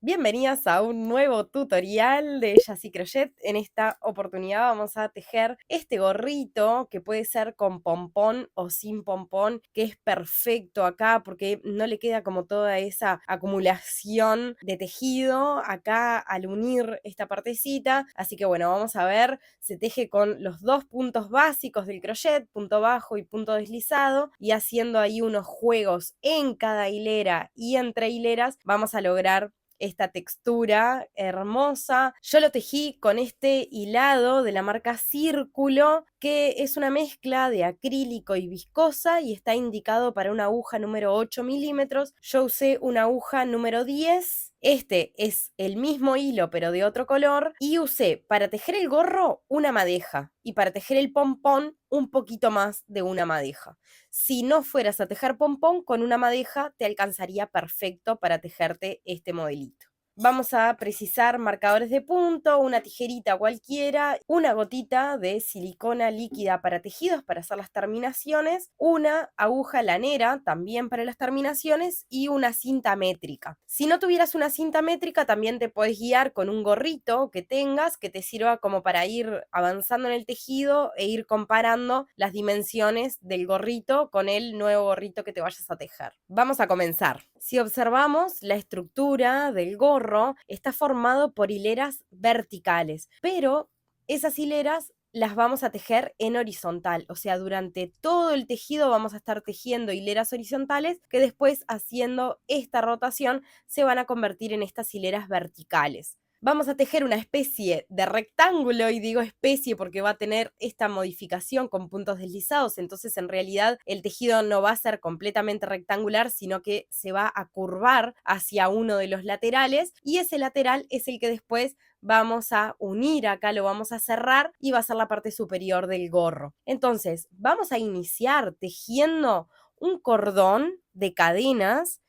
Bienvenidas a un nuevo tutorial de Yacy Crochet. En esta oportunidad vamos a tejer este gorrito que puede ser con pompón o sin pompón, que es perfecto acá porque no le queda como toda esa acumulación de tejido acá al unir esta partecita. Así que bueno, vamos a ver, se teje con los dos puntos básicos del crochet, punto bajo y punto deslizado, y haciendo ahí unos juegos en cada hilera y entre hileras vamos a lograr esta textura hermosa. Yo lo tejí con este hilado de la marca Círculo, que es una mezcla de acrílico y viscosa y está indicado para una aguja número 8 milímetros. Yo usé una aguja número 10. Este es el mismo hilo pero de otro color, y usé para tejer el gorro una madeja y para tejer el pompón un poquito más de una madeja. Si no fueras a tejer pompón, con una madeja te alcanzaría perfecto para tejerte este modelito. Vamos a precisar marcadores de punto, una tijerita cualquiera, una gotita de silicona líquida para tejidos para hacer las terminaciones, una aguja lanera también para las terminaciones y una cinta métrica. Si no tuvieras una cinta métrica, también te puedes guiar con un gorrito que tengas que te sirva como para ir avanzando en el tejido e ir comparando las dimensiones del gorrito con el nuevo gorrito que te vayas a tejer. Vamos a comenzar. Si observamos, la estructura del gorro está formado por hileras verticales, pero esas hileras las vamos a tejer en horizontal, o sea, durante todo el tejido vamos a estar tejiendo hileras horizontales que después, haciendo esta rotación, se van a convertir en estas hileras verticales. Vamos a tejer una especie de rectángulo, y digo especie porque va a tener esta modificación con puntos deslizados, entonces en realidad el tejido no va a ser completamente rectangular, sino que se va a curvar hacia uno de los laterales, y ese lateral es el que después vamos a unir, acá lo vamos a cerrar y va a ser la parte superior del gorro. Entonces vamos a iniciar tejiendo un cordón de cadenas,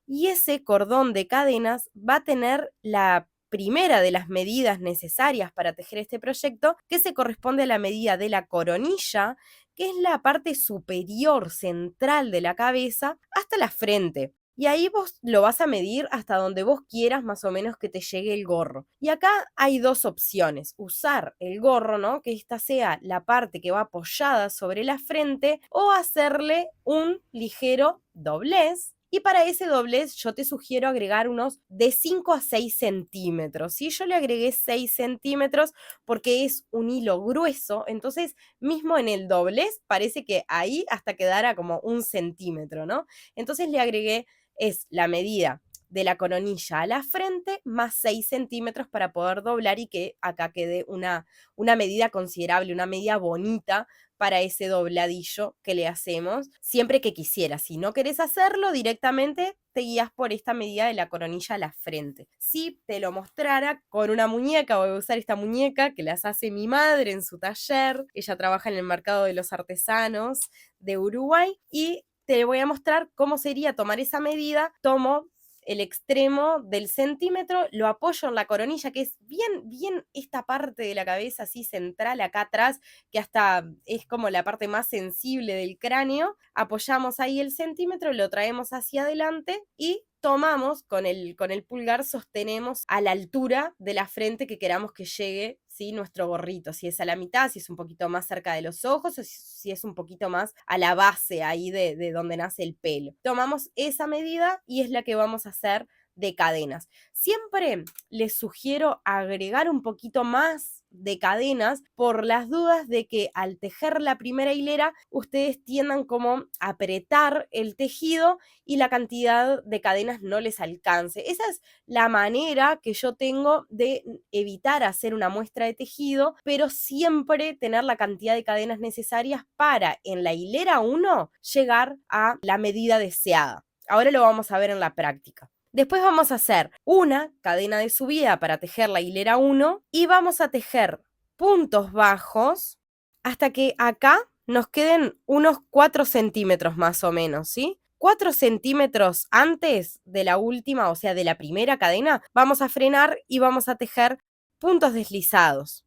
y ese cordón de cadenas va a tener la primera de las medidas necesarias para tejer este proyecto, que se corresponde a la medida de la coronilla, que es la parte superior central de la cabeza, hasta la frente. Y ahí vos lo vas a medir hasta donde vos quieras más o menos que te llegue el gorro. Y acá hay dos opciones: usar el gorro, ¿no?, que esta sea la parte que va apoyada sobre la frente, o hacerle un ligero doblez. Y para ese doblez yo te sugiero agregar unos de 5 a 6 centímetros. ¿Sí? Yo le agregué 6 centímetros porque es un hilo grueso, entonces mismo en el doblez parece que ahí hasta quedara como 1 centímetro, ¿no? Entonces le agregué, es la medida de la coronilla a la frente más 6 centímetros para poder doblar y que acá quede una medida considerable, una medida bonita para ese dobladillo que le hacemos, siempre que quisieras. Si no querés hacerlo, directamente te guías por esta medida de la coronilla a la frente. Si te lo mostrara con una muñeca, voy a usar esta muñeca que las hace mi madre en su taller. Ella trabaja en el mercado de los artesanos de Uruguay, y te voy a mostrar cómo sería tomar esa medida. Tomo el extremo del centímetro, lo apoyo en la coronilla, que es bien esta parte de la cabeza así central acá atrás, que hasta es como la parte más sensible del cráneo. Apoyamos ahí el centímetro, lo traemos hacia adelante y tomamos con el pulgar, sostenemos a la altura de la frente que queramos que llegue, ¿sí?, nuestro gorrito, si es a la mitad, si es un poquito más cerca de los ojos, o si es un poquito más a la base ahí de donde nace el pelo. Tomamos esa medida y es la que vamos a hacer de cadenas. Siempre les sugiero agregar un poquito más de cadenas por las dudas de que al tejer la primera hilera ustedes tiendan como a apretar el tejido y la cantidad de cadenas no les alcance. Esa es la manera que yo tengo de evitar hacer una muestra de tejido, pero siempre tener la cantidad de cadenas necesarias para en la hilera 1 llegar a la medida deseada. Ahora lo vamos a ver en la práctica. Después vamos a hacer una cadena de subida para tejer la hilera 1 y vamos a tejer puntos bajos hasta que acá nos queden unos 4 centímetros más o menos, ¿sí? 4 centímetros antes de la última, o sea, de la primera cadena, vamos a frenar y vamos a tejer puntos deslizados.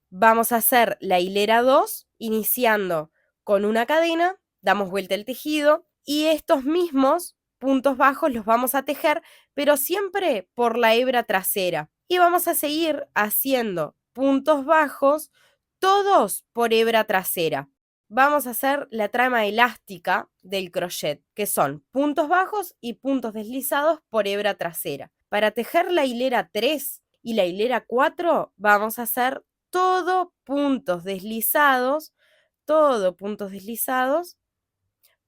Vamos a hacer la hilera 2 iniciando con una cadena, damos vuelta el tejido y estos mismos puntos bajos los vamos a tejer, pero siempre por la hebra trasera. Y vamos a seguir haciendo puntos bajos, todos por hebra trasera. Vamos a hacer la trama elástica del crochet, que son puntos bajos y puntos deslizados por hebra trasera. Para tejer la hilera 3 y la hilera 4 vamos a hacer todo puntos deslizados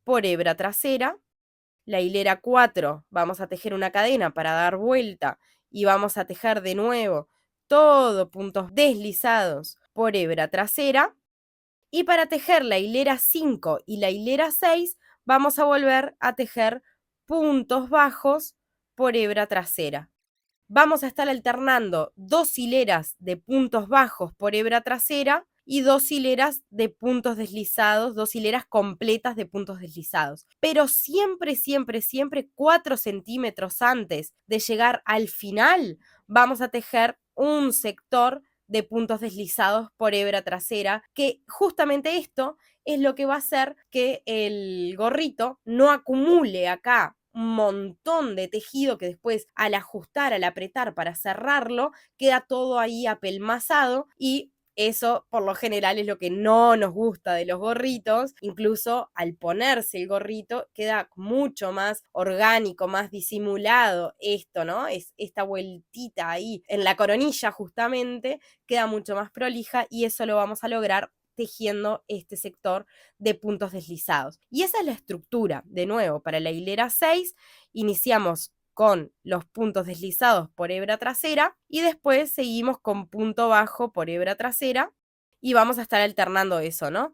por hebra trasera. La hilera 4 vamos a tejer una cadena para dar vuelta y vamos a tejer de nuevo todo puntos deslizados por hebra trasera. Y para tejer la hilera 5 y la hilera 6 vamos a volver a tejer puntos bajos por hebra trasera. Vamos a estar alternando 2 hileras de puntos bajos por hebra trasera y 2 hileras de puntos deslizados, 2 hileras completas de puntos deslizados. Pero siempre, siempre, siempre 4 centímetros antes de llegar al final, vamos a tejer un sector de puntos deslizados por hebra trasera, que justamente esto es lo que va a hacer que el gorrito no acumule acá un montón de tejido que después al ajustar, al apretar para cerrarlo, queda todo ahí apelmazado y eso por lo general es lo que no nos gusta de los gorritos. Incluso al ponerse el gorrito queda mucho más orgánico, más disimulado esto, ¿no? Es esta vueltita ahí en la coronilla justamente, queda mucho más prolija y eso lo vamos a lograr tejiendo este sector de puntos deslizados. Y esa es la estructura, de nuevo, para la hilera 6, iniciamos con los puntos deslizados por hebra trasera y después seguimos con punto bajo por hebra trasera y vamos a estar alternando eso, ¿no?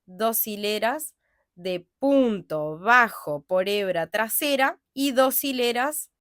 2 hileras de punto bajo por hebra trasera y 2 hileras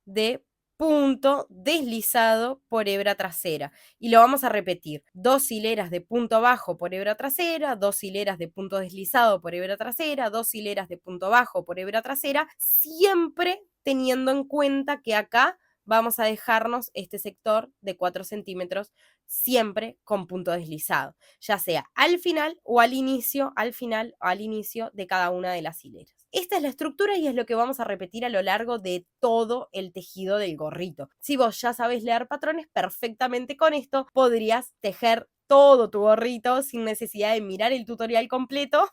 de punto deslizado por hebra trasera. Y lo vamos a repetir. 2 hileras de punto bajo por hebra trasera, 2 hileras de punto deslizado por hebra trasera, 2 hileras de punto bajo por hebra trasera, siempre teniendo en cuenta que acá vamos a dejarnos este sector de 4 centímetros siempre con punto deslizado, ya sea al final o al inicio, al final o al inicio de cada una de las hileras. Esta es la estructura y es lo que vamos a repetir a lo largo de todo el tejido del gorrito. Si vos ya sabés leer patrones, perfectamente con esto podrías tejer todo tu gorrito sin necesidad de mirar el tutorial completo.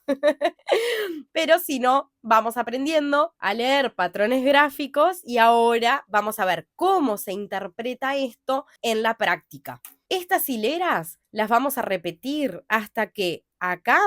Pero si no, vamos aprendiendo a leer patrones gráficos y ahora vamos a ver cómo se interpreta esto en la práctica. Estas hileras las vamos a repetir hasta que acá,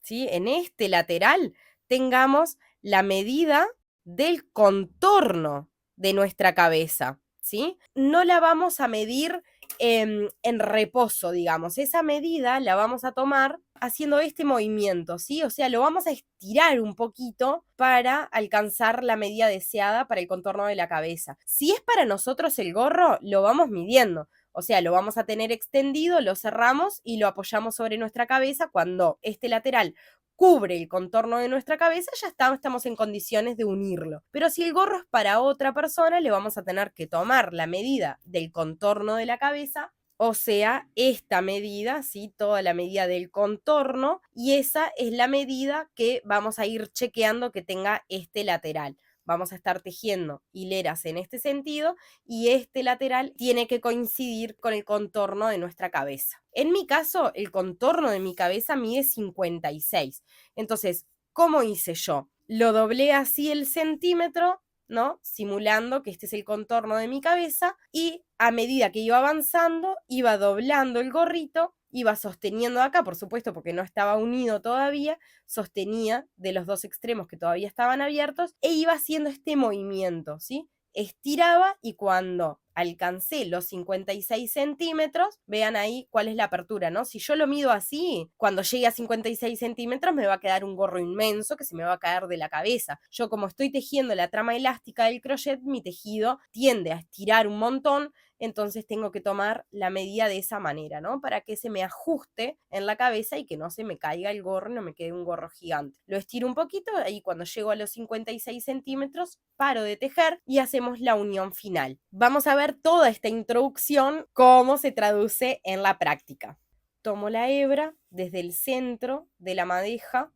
¿sí?, en este lateral, tengamos la medida del contorno de nuestra cabeza, ¿sí? No la vamos a medir en reposo, digamos. Esa medida la vamos a tomar haciendo este movimiento, ¿sí? O sea, lo vamos a estirar un poquito para alcanzar la medida deseada para el contorno de la cabeza. Si es para nosotros el gorro, lo vamos midiendo. O sea, lo vamos a tener extendido, lo cerramos y lo apoyamos sobre nuestra cabeza. Cuando este lateral cubre el contorno de nuestra cabeza, ya estamos en condiciones de unirlo. Pero si el gorro es para otra persona, le vamos a tener que tomar la medida del contorno de la cabeza, o sea, esta medida, ¿sí?, toda la medida del contorno, y esa es la medida que vamos a ir chequeando que tenga este lateral. Vamos a estar tejiendo hileras en este sentido y este lateral tiene que coincidir con el contorno de nuestra cabeza. En mi caso, el contorno de mi cabeza mide 56. Entonces, ¿cómo hice yo? Lo doblé así el centímetro, ¿no?, simulando que este es el contorno de mi cabeza, y a medida que iba avanzando, iba doblando el gorrito, iba sosteniendo acá, por supuesto, porque no estaba unido todavía, sostenía de los dos extremos que todavía estaban abiertos e iba haciendo este movimiento, ¿sí? Estiraba y cuando alcancé los 56 centímetros, vean ahí cuál es la apertura, ¿no? Si yo lo mido así, cuando llegue a 56 centímetros me va a quedar un gorro inmenso que se me va a caer de la cabeza. Yo, como estoy tejiendo la trama elástica del crochet, mi tejido tiende a estirar un montón, entonces tengo que tomar la medida de esa manera, ¿no? Para que se me ajuste en la cabeza y que no se me caiga el gorro y no me quede un gorro gigante. Lo estiro un poquito, ahí cuando llego a los 56 centímetros, paro de tejer y hacemos la unión final. Vamos a ver toda esta introducción, cómo se traduce en la práctica. Tomo la hebra desde el centro de la madeja,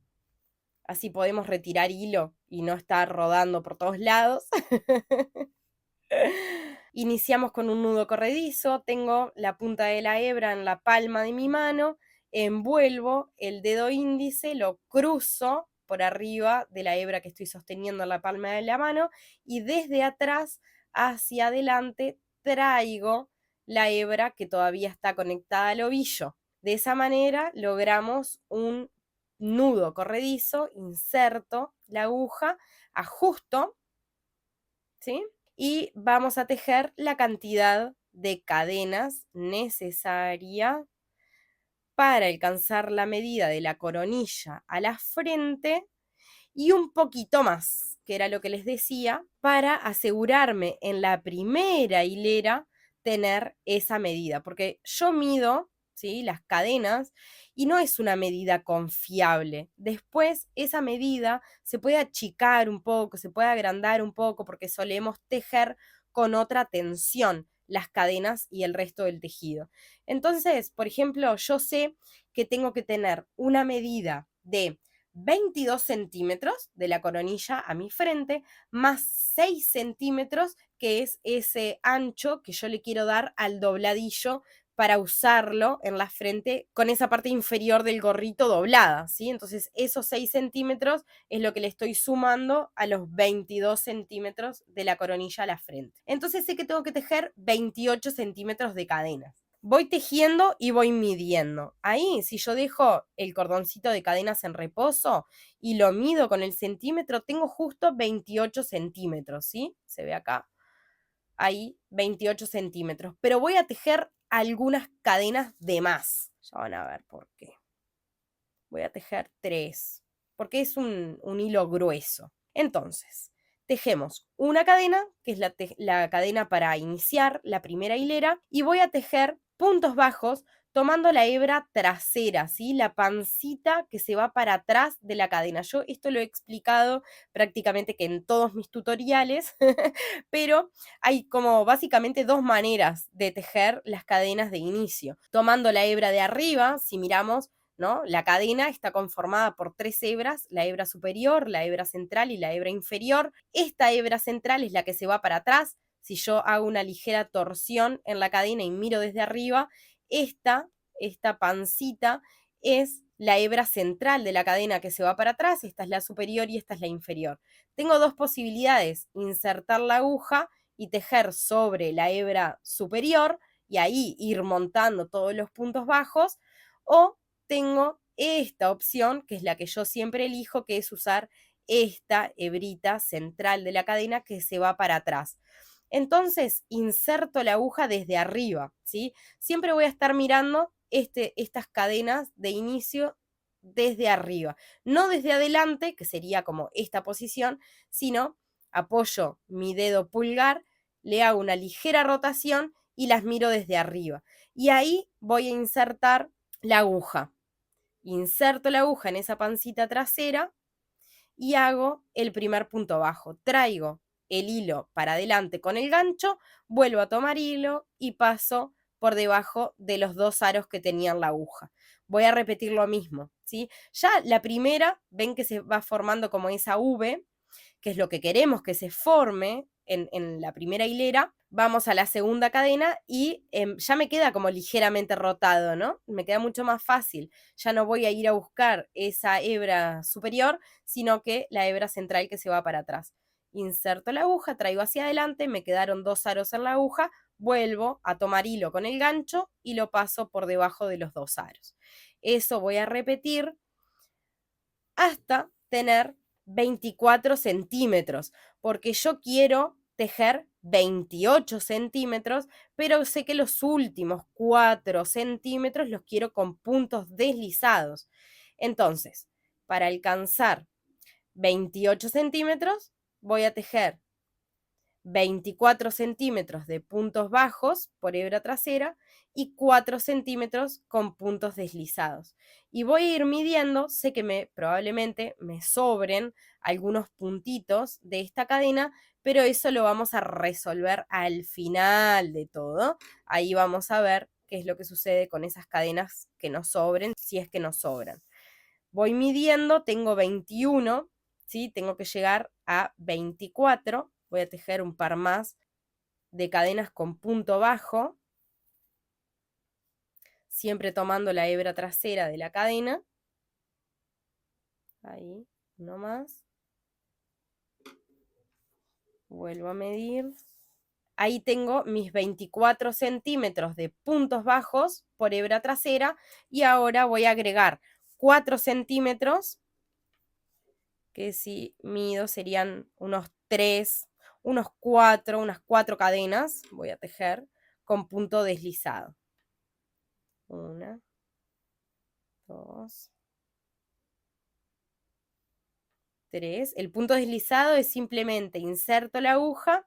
así podemos retirar hilo y no está rodando por todos lados. Iniciamos con un nudo corredizo, tengo la punta de la hebra en la palma de mi mano, envuelvo el dedo índice, lo cruzo por arriba de la hebra que estoy sosteniendo en la palma de la mano y desde atrás hacia adelante traigo la hebra que todavía está conectada al ovillo. De esa manera logramos un nudo corredizo, inserto la aguja, ajusto, ¿sí? Y vamos a tejer la cantidad de cadenas necesaria para alcanzar la medida de la coronilla a la frente y un poquito más, que era lo que les decía, para asegurarme en la primera hilera tener esa medida, porque yo mido, ¿sí?, las cadenas y no es una medida confiable. Después esa medida se puede achicar un poco, se puede agrandar un poco porque solemos tejer con otra tensión las cadenas y el resto del tejido. Entonces, por ejemplo, yo sé que tengo que tener una medida de 22 centímetros de la coronilla a mi frente, más 6 centímetros, que es ese ancho que yo le quiero dar al dobladillo para usarlo en la frente con esa parte inferior del gorrito doblada, ¿sí? Entonces esos 6 centímetros es lo que le estoy sumando a los 22 centímetros de la coronilla a la frente. Entonces sé que tengo que tejer 28 centímetros de cadenas. Voy tejiendo y voy midiendo. Ahí, si yo dejo el cordoncito de cadenas en reposo y lo mido con el centímetro, tengo justo 28 centímetros, ¿sí? Se ve acá. Ahí, 28 centímetros. Pero voy a tejer algunas cadenas de más. Ya van a ver por qué. Voy a tejer 3, porque es un hilo grueso. Entonces, tejemos una cadena, que es la cadena para iniciar la primera hilera, y voy a tejer puntos bajos tomando la hebra trasera, ¿sí? La pancita que se va para atrás de la cadena. Yo esto lo he explicado prácticamente que en todos mis tutoriales, pero hay como básicamente dos maneras de tejer las cadenas de inicio. Tomando la hebra de arriba, si miramos, ¿no? La cadena está conformada por 3 hebras, la hebra superior, la hebra central y la hebra inferior. Esta hebra central es la que se va para atrás. Si yo hago una ligera torsión en la cadena y miro desde arriba, esta pancita es la hebra central de la cadena que se va para atrás, esta es la superior y esta es la inferior. Tengo dos posibilidades, insertar la aguja y tejer sobre la hebra superior y ahí ir montando todos los puntos bajos, o tengo esta opción, que es la que yo siempre elijo, que es usar esta hebrita central de la cadena que se va para atrás. Entonces, inserto la aguja desde arriba, ¿sí? Siempre voy a estar mirando estas cadenas de inicio desde arriba, no desde adelante, que sería como esta posición, sino apoyo mi dedo pulgar, le hago una ligera rotación y las miro desde arriba. Y ahí voy a insertar la aguja. Inserto la aguja en esa pancita trasera y hago el primer punto bajo. Traigo el hilo para adelante con el gancho, vuelvo a tomar hilo y paso por debajo de los 2 aros que tenían la aguja. Voy a repetir lo mismo, ¿sí? Ya la primera, ven que se va formando como esa V, que es lo que queremos que se forme en la primera hilera. Vamos a la segunda cadena y ya me queda como ligeramente rotado, ¿no? Me queda mucho más fácil. Ya no voy a ir a buscar esa hebra superior, sino que la hebra central que se va para atrás. Inserto la aguja, traigo hacia adelante, me quedaron 2 aros en la aguja, vuelvo a tomar hilo con el gancho y lo paso por debajo de los 2 aros. Eso voy a repetir hasta tener 24 centímetros, porque yo quiero tejer 28 centímetros, pero sé que los últimos 4 centímetros los quiero con puntos deslizados. Entonces, para alcanzar 28 centímetros, voy a tejer 24 centímetros de puntos bajos por hebra trasera y 4 centímetros con puntos deslizados. Y voy a ir midiendo, sé que probablemente me sobren algunos puntitos de esta cadena, pero eso lo vamos a resolver al final de todo. Ahí vamos a ver qué es lo que sucede con esas cadenas que nos sobren, si es que nos sobran. Voy midiendo, tengo 21, ¿sí? Tengo que llegar a 24, voy a tejer un par más de cadenas con punto bajo, siempre tomando la hebra trasera de la cadena, ahí, uno más, vuelvo a medir, ahí tengo mis 24 centímetros de puntos bajos por hebra trasera y ahora voy a agregar 4 centímetros, que si mido serían unos 3, unos 4, unas 4 cadenas, voy a tejer con punto deslizado. 1, 2, 3. El punto deslizado es simplemente inserto la aguja,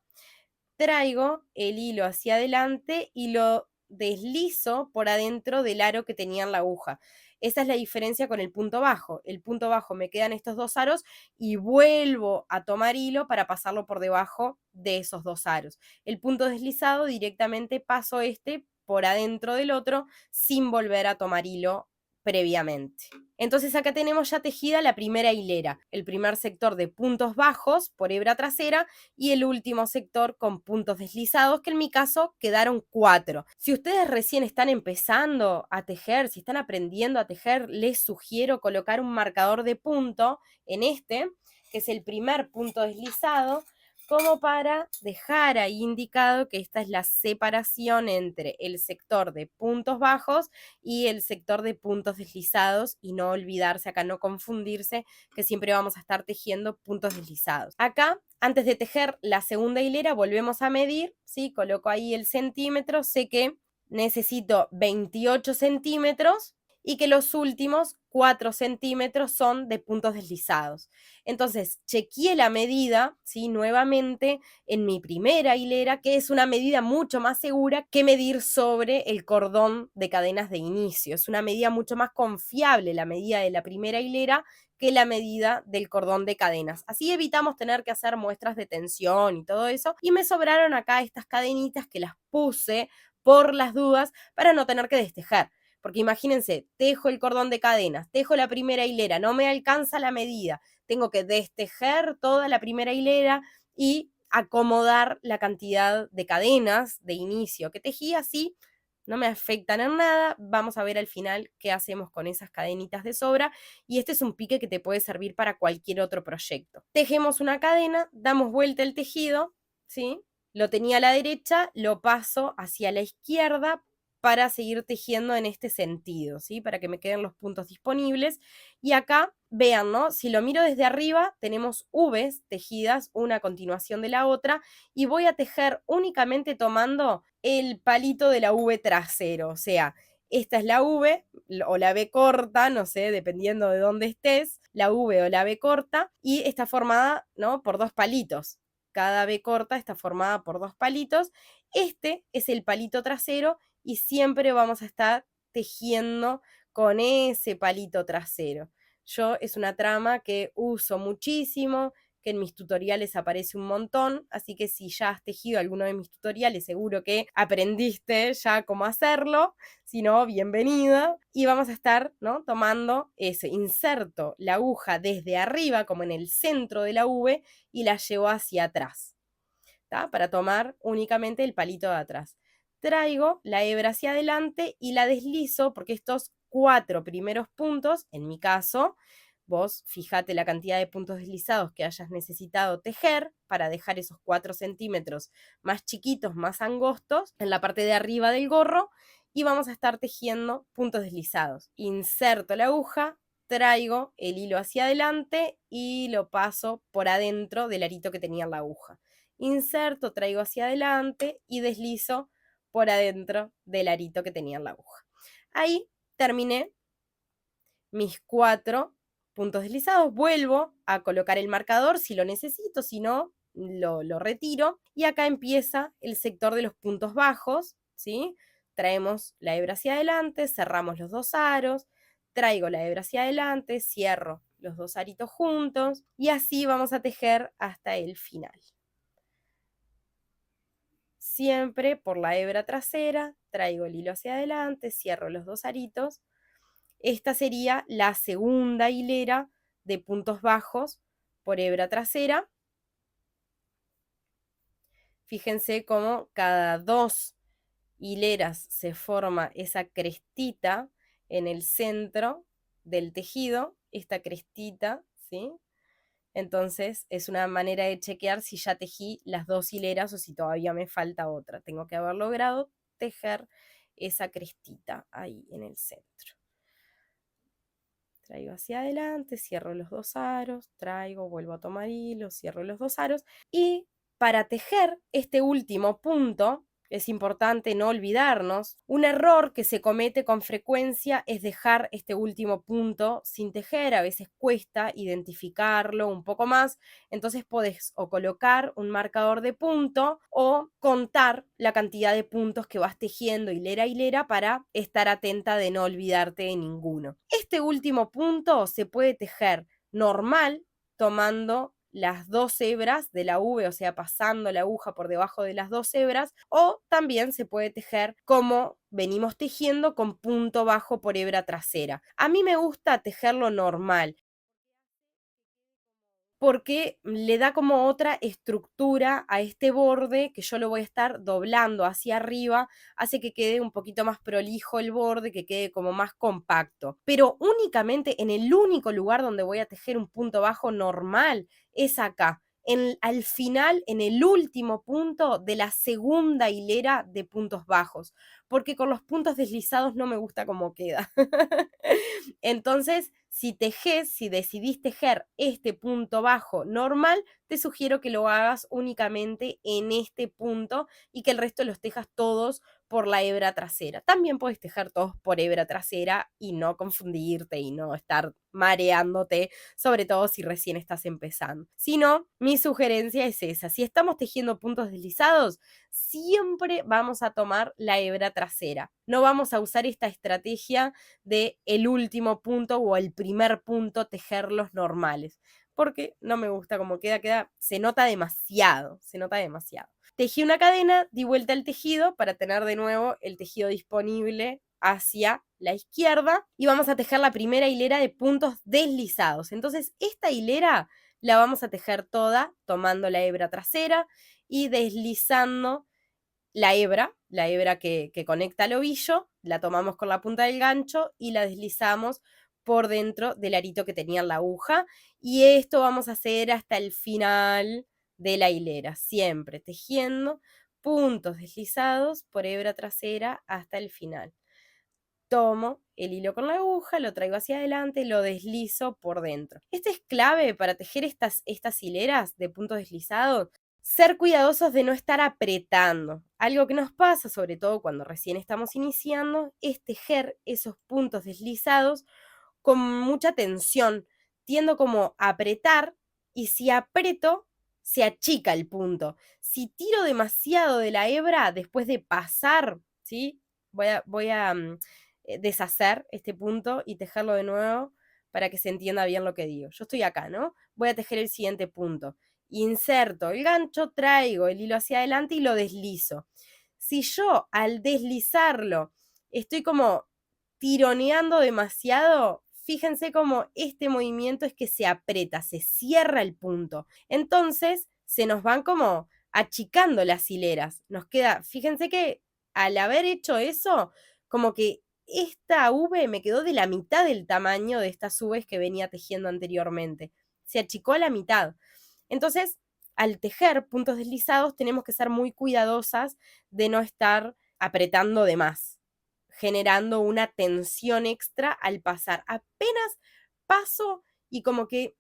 traigo el hilo hacia adelante y lo deslizo por adentro del aro que tenía en la aguja. Esa es la diferencia con el punto bajo. El punto bajo me quedan estos dos aros y vuelvo a tomar hilo para pasarlo por debajo de esos dos aros. El punto deslizado directamente paso este por adentro del otro sin volver a tomar hilo previamente. Entonces acá tenemos ya tejida la primera hilera, el primer sector de puntos bajos por hebra trasera y el último sector con puntos deslizados, que en mi caso quedaron 4. Si ustedes recién están empezando a tejer, si están aprendiendo a tejer, les sugiero colocar un marcador de punto en este, que es el primer punto deslizado, como para dejar ahí indicado que esta es la separación entre el sector de puntos bajos y el sector de puntos deslizados, y no olvidarse acá, no confundirse, que siempre vamos a estar tejiendo puntos deslizados. Acá, antes de tejer la segunda hilera, volvemos a medir, ¿sí? Coloco ahí el centímetro, sé que necesito 28 centímetros y que los últimos 4 centímetros son de puntos deslizados. Entonces, chequeé la medida, ¿sí? Nuevamente en mi primera hilera, que es una medida mucho más segura que medir sobre el cordón de cadenas de inicio. Es una medida mucho más confiable la medida de la primera hilera que la medida del cordón de cadenas. Así evitamos tener que hacer muestras de tensión y todo eso. Y me sobraron acá estas cadenitas que las puse por las dudas para no tener que destejar. Porque imagínense, tejo el cordón de cadenas, tejo la primera hilera, no me alcanza la medida, tengo que destejer toda la primera hilera y acomodar la cantidad de cadenas de inicio que tejí, así no me afectan en nada. Vamos a ver al final qué hacemos con esas cadenitas de sobra, y este es un pique que te puede servir para cualquier otro proyecto. Tejemos una cadena, damos vuelta el tejido, ¿sí? Lo tenía a la derecha, lo paso hacia la izquierda para seguir tejiendo en este sentido, ¿sí? Para que me queden los puntos disponibles. Y acá, vean, ¿no? Si lo miro desde arriba, tenemos Vs tejidas, una a continuación de la otra, y voy a tejer únicamente tomando el palito de la V trasero, o sea, esta es la V o la V corta, no sé, dependiendo de dónde estés, la V o la V corta, y está formada, ¿no? Por dos palitos. Cada V corta está formada por dos palitos. Este es el palito trasero y siempre vamos a estar tejiendo con ese palito trasero. Yo es una trama que uso muchísimo, que en mis tutoriales aparece un montón, así que si ya has tejido alguno de mis tutoriales, seguro que aprendiste ya cómo hacerlo. Si no, bienvenida. Y vamos a estar, ¿no? Tomando ese, inserto la aguja desde arriba, como en el centro de la V, y la llevo hacia atrás, ¿tá? Para tomar únicamente el palito de atrás. Traigo la hebra hacia adelante y la deslizo, porque estos 4 primeros puntos, en mi caso, vos fíjate la cantidad de puntos deslizados que hayas necesitado tejer para dejar esos 4 centímetros más chiquitos, más angostos, en la parte de arriba del gorro, y vamos a estar tejiendo puntos deslizados. Inserto la aguja, traigo el hilo hacia adelante y lo paso por adentro del arito que tenía en la aguja. Inserto, traigo hacia adelante y deslizo por adentro del arito que tenía en la aguja. Ahí terminé mis 4 puntos deslizados, vuelvo a colocar el marcador si lo necesito, si no, lo retiro, y acá empieza el sector de los puntos bajos, ¿sí? Traemos la hebra hacia adelante, cerramos los dos aros, traigo la hebra hacia adelante, cierro los dos aritos juntos, y así vamos a tejer hasta el final. Siempre por la hebra trasera, traigo el hilo hacia adelante, cierro los dos aritos. Esta sería la segunda hilera de puntos bajos por hebra trasera. Fíjense cómo cada 2 hileras se forma esa crestita en el centro del tejido, esta crestita, ¿sí? Entonces es una manera de chequear si ya tejí las 2 hileras o si todavía me falta otra. Tengo que haber logrado tejer esa crestita ahí en el centro. Traigo hacia adelante, cierro los 2 aros, traigo, vuelvo a tomar hilo, cierro los 2 aros. Y para tejer este último punto, es importante no olvidarnos, un error que se comete con frecuencia es dejar este último punto sin tejer, a veces cuesta identificarlo un poco más, entonces podés o colocar un marcador de punto o contar la cantidad de puntos que vas tejiendo hilera a hilera para estar atenta de no olvidarte de ninguno. Este último punto se puede tejer normal, tomando las 2 hebras de la V, o sea, pasando la aguja por debajo de las 2 hebras, o también se puede tejer como venimos tejiendo con punto bajo por hebra trasera. A mí me gusta tejerlo normal, porque le da como otra estructura a este borde que yo lo voy a estar doblando hacia arriba, hace que quede un poquito más prolijo el borde, que quede como más compacto. Pero únicamente en el único lugar donde voy a tejer un punto bajo normal es acá, al final, en el último punto de la segunda hilera de puntos bajos, porque con los puntos deslizados no me gusta cómo queda. Entonces, si decidís tejer este punto bajo normal, te sugiero que lo hagas únicamente en este punto y que el resto los tejas todos por la hebra trasera. También puedes tejer todos por hebra trasera y no confundirte y no estar mareándote, sobre todo si recién estás empezando. Si no, mi sugerencia es esa. Si estamos tejiendo puntos deslizados, siempre vamos a tomar la hebra trasera. No vamos a usar esta estrategia de el último punto o el primer punto tejerlos normales, porque no me gusta cómo queda, se nota demasiado, se nota demasiado. Tejí una cadena, di vuelta el tejido para tener de nuevo el tejido disponible hacia la izquierda y vamos a tejer la primera hilera de puntos deslizados. Entonces, esta hilera la vamos a tejer toda tomando la hebra trasera y deslizando la hebra que conecta al ovillo, la tomamos con la punta del gancho y la deslizamos por dentro del arito que tenía en la aguja. Y esto vamos a hacer hasta el final de la hilera, siempre tejiendo puntos deslizados por hebra trasera hasta el final. Tomo el hilo con la aguja, lo traigo hacia adelante, lo deslizo por dentro. Este es clave para tejer estas hileras de puntos deslizados. Ser cuidadosos de no estar apretando. Algo que nos pasa, sobre todo cuando recién estamos iniciando, es tejer esos puntos deslizados con mucha tensión. Tiendo como a apretar y si aprieto, se achica el punto. Si tiro demasiado de la hebra después de pasar, ¿sí? Voy a deshacer este punto y tejerlo de nuevo para que se entienda bien lo que digo. Yo estoy acá, ¿no? Voy a tejer el siguiente punto. Inserto el gancho, traigo el hilo hacia adelante y lo deslizo. Si yo al deslizarlo estoy como tironeando demasiado, fíjense cómo este movimiento es que se aprieta, se cierra el punto. Entonces se nos van como achicando las hileras. Nos queda, fíjense que al haber hecho eso, como que esta V me quedó de la mitad del tamaño de estas Vs que venía tejiendo anteriormente. Se achicó a la mitad. Entonces, al tejer puntos deslizados, tenemos que ser muy cuidadosas de no estar apretando de más, generando una tensión extra al pasar. Apenas paso y como que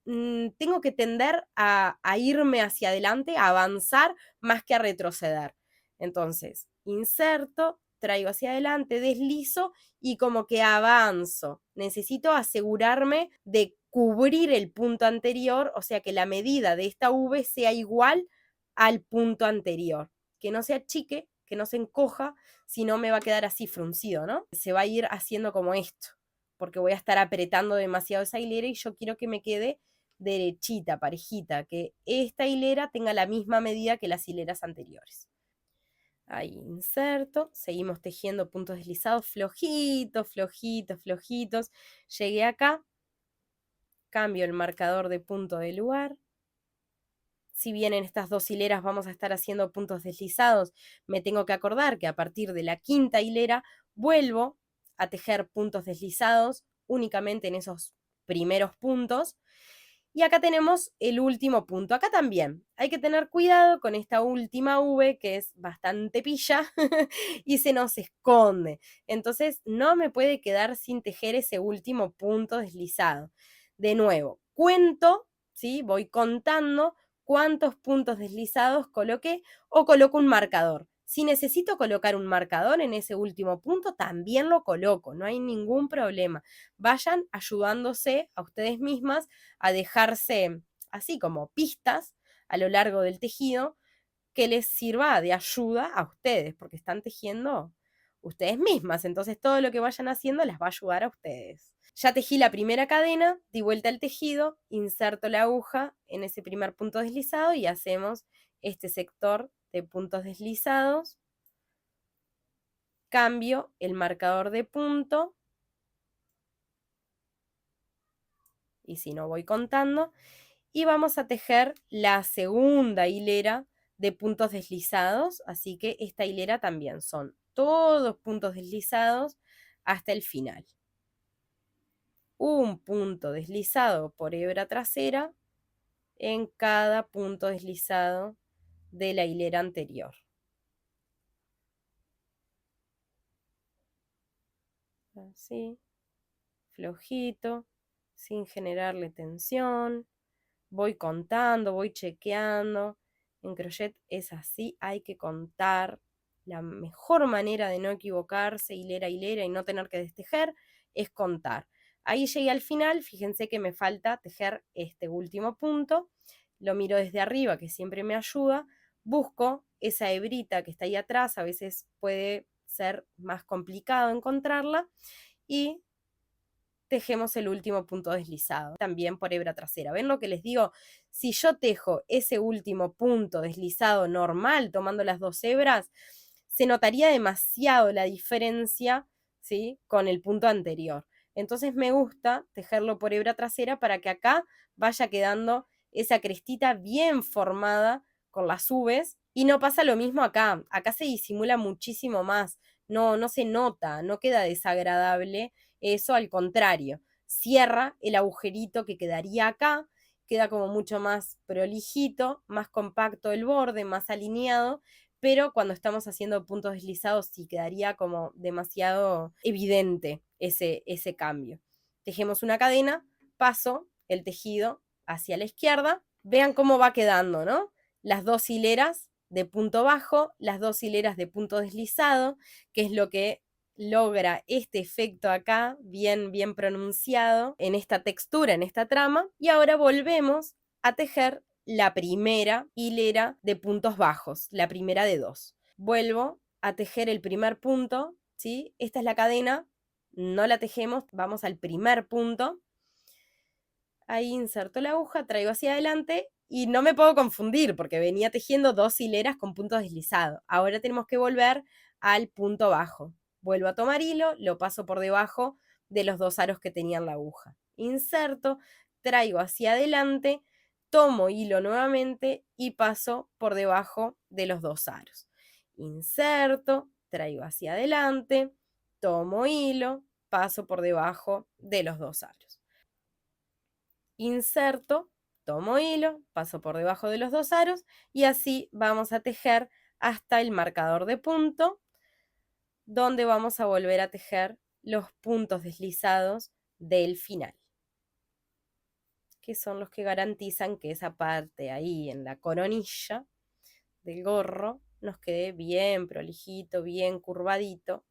tengo que tender a irme hacia adelante, a avanzar más que a retroceder. Entonces, inserto, traigo hacia adelante, deslizo y como que avanzo. Necesito asegurarme de cubrir el punto anterior, o sea que la medida de esta V sea igual al punto anterior, que no se achique, que no se encoja, si no me va a quedar así fruncido, ¿no? Se va a ir haciendo como esto, porque voy a estar apretando demasiado esa hilera y yo quiero que me quede derechita, parejita, que esta hilera tenga la misma medida que las hileras anteriores. Ahí inserto, seguimos tejiendo puntos deslizados flojitos, flojitos, flojitos. Llegué acá, cambio el marcador de punto de lugar, si bien en estas 2 hileras vamos a estar haciendo puntos deslizados, me tengo que acordar que a partir de la 5ª hilera vuelvo a tejer puntos deslizados únicamente en esos primeros puntos. Y acá tenemos el último punto. Acá también hay que tener cuidado con esta última V, que es bastante pilla y se nos esconde. Entonces no me puede quedar sin tejer ese último punto deslizado. De nuevo, cuento, ¿sí? Voy contando cuántos puntos deslizados coloqué o coloco un marcador. Si necesito colocar un marcador en ese último punto, también lo coloco, no hay ningún problema. Vayan ayudándose a ustedes mismas a dejarse así como pistas a lo largo del tejido que les sirva de ayuda a ustedes, porque están tejiendo ustedes mismas, entonces todo lo que vayan haciendo les va a ayudar a ustedes. Ya tejí la primera cadena, di vuelta al tejido, inserto la aguja en ese primer punto deslizado y hacemos este sector de puntos deslizados, cambio el marcador de punto, y si no voy contando, y vamos a tejer la segunda hilera de puntos deslizados, así que esta hilera también son todos puntos deslizados hasta el final. Un punto deslizado por hebra trasera en cada punto deslizado de la hilera anterior. Así, flojito, sin generarle tensión. Voy contando, voy chequeando. En crochet es así, hay que contar. La mejor manera de no equivocarse hilera a hilera y no tener que destejer es contar. Ahí llegué al final, fíjense que me falta tejer este último punto. Lo miro desde arriba, que siempre me ayuda. Busco esa hebrita que está ahí atrás, a veces puede ser más complicado encontrarla. Y tejemos el último punto deslizado, también por hebra trasera. ¿Ven lo que les digo? Si yo tejo ese último punto deslizado normal, tomando las 2 hebras, se notaría demasiado la diferencia, ¿sí? Con el punto anterior. Entonces me gusta tejerlo por hebra trasera para que acá vaya quedando esa crestita bien formada con las V's. Y no pasa lo mismo acá. Acá se disimula muchísimo más. No se nota, no queda desagradable. Eso al contrario, cierra el agujerito que quedaría acá, queda como mucho más prolijito, más compacto el borde, más alineado, pero cuando estamos haciendo puntos deslizados sí quedaría como demasiado evidente ese cambio. Tejemos una cadena, paso el tejido hacia la izquierda, vean cómo va quedando, ¿no? Las 2 hileras de punto bajo, las 2 hileras de punto deslizado, que es lo que logra este efecto acá, bien pronunciado, en esta textura, en esta trama, y ahora volvemos a tejer la primera hilera de puntos bajos, la primera de 2. Vuelvo a tejer el primer punto, ¿sí? Esta es la cadena, no la tejemos, vamos al primer punto. Ahí inserto la aguja, traigo hacia adelante y no me puedo confundir porque venía tejiendo 2 hileras con puntos deslizados. Ahora tenemos que volver al punto bajo. Vuelvo a tomar hilo, lo paso por debajo de los 2 aros que tenía en la aguja. Inserto, traigo hacia adelante, tomo hilo nuevamente y paso por debajo de los 2 aros. Inserto, traigo hacia adelante, tomo hilo, paso por debajo de los 2 aros. Inserto, tomo hilo, paso por debajo de los 2 aros y así vamos a tejer hasta el marcador de punto, donde vamos a volver a tejer los puntos deslizados del final, que son los que garantizan que esa parte ahí en la coronilla del gorro nos quede bien prolijito, bien curvadito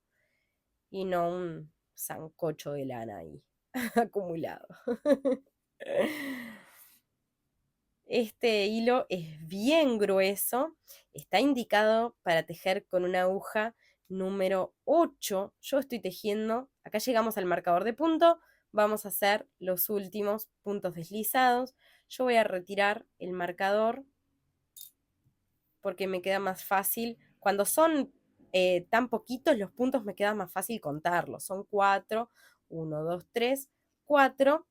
y no un sancocho de lana ahí acumulado. Este hilo es bien grueso, está indicado para tejer con una aguja número 8. Yo estoy tejiendo, acá llegamos al marcador de punto, vamos a hacer los últimos puntos deslizados. Yo voy a retirar el marcador porque me queda más fácil. Cuando son tan poquitos los puntos me queda más fácil contarlos. Son 4, 1, 2, 3, 4.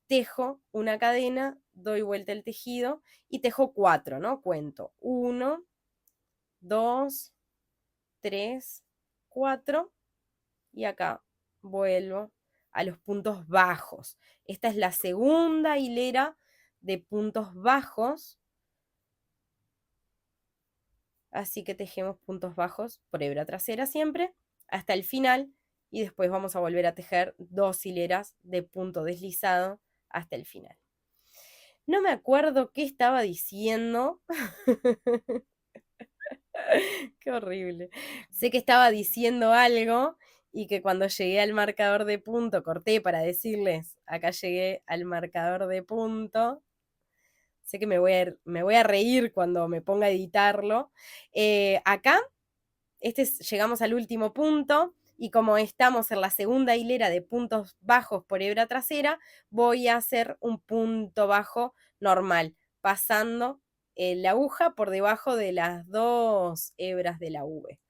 tejo una cadena, doy vuelta el tejido y tejo 4, ¿no? Cuento 1, 2, 3, 4 y acá vuelvo a los puntos bajos. Esta es la segunda hilera de puntos bajos, así que tejemos puntos bajos por hebra trasera siempre hasta el final y después vamos a volver a tejer 2 hileras de punto deslizado hasta el final. No me acuerdo qué estaba diciendo. Qué horrible. Sé que estaba diciendo algo y que cuando llegué al marcador de punto, corté para decirles, acá llegué al marcador de punto. Sé que me voy a reír cuando me ponga a editarlo. Acá llegamos al último punto y como estamos en la segunda hilera de puntos bajos por hebra trasera, voy a hacer un punto bajo normal, pasando la aguja por debajo de las 2 hebras de la V.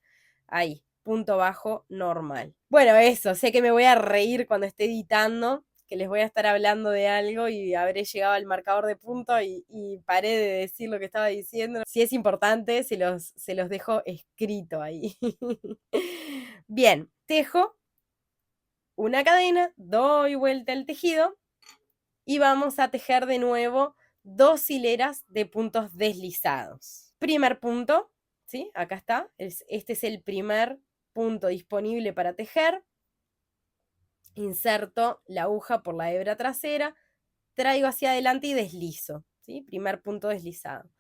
Ahí, punto bajo normal. Bueno, eso, sé que me voy a reír cuando esté editando, que les voy a estar hablando de algo y habré llegado al marcador de punto y paré de decir lo que estaba diciendo. Si es importante, se los dejo escrito ahí. Bien, tejo una cadena, doy vuelta el tejido y vamos a tejer de nuevo 2 hileras de puntos deslizados. Primer punto, ¿sí? Acá está. Este es el primer punto disponible para tejer. Inserto la aguja por la hebra trasera, traigo hacia adelante y deslizo, ¿sí? Primer punto deslizado.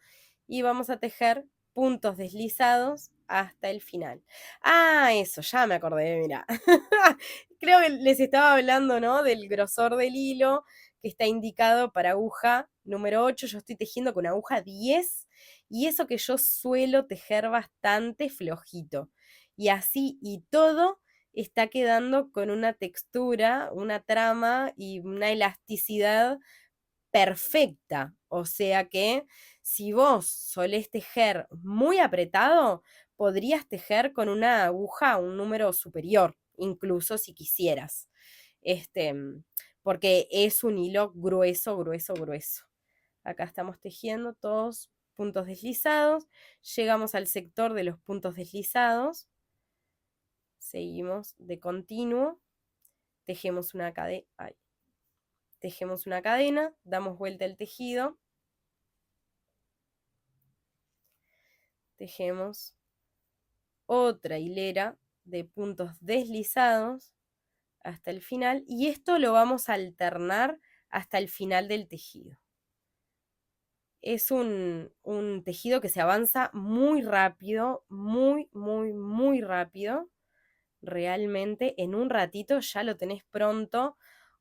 Y vamos a tejer puntos deslizados hasta el final. Ah, eso, ya me acordé, mira. Creo que les estaba hablando, ¿no? Del grosor del hilo que está indicado para aguja número 8. Yo estoy tejiendo con aguja 10 y eso que yo suelo tejer bastante flojito. Y así y todo está quedando con una textura, una trama y una elasticidad perfecta. O sea que si vos solés tejer muy apretado, podrías tejer con una aguja un número superior, incluso si quisieras. Este, porque es un hilo grueso, grueso, grueso. Acá estamos tejiendo todos puntos deslizados. Llegamos al sector de los puntos deslizados. Seguimos de continuo. Tejemos una cadena. Tejemos una cadena, damos vuelta el tejido, tejemos otra hilera de puntos deslizados hasta el final y esto lo vamos a alternar hasta el final del tejido. Es un tejido que se avanza muy rápido, muy, muy, muy rápido. Realmente en un ratito ya lo tenés pronto.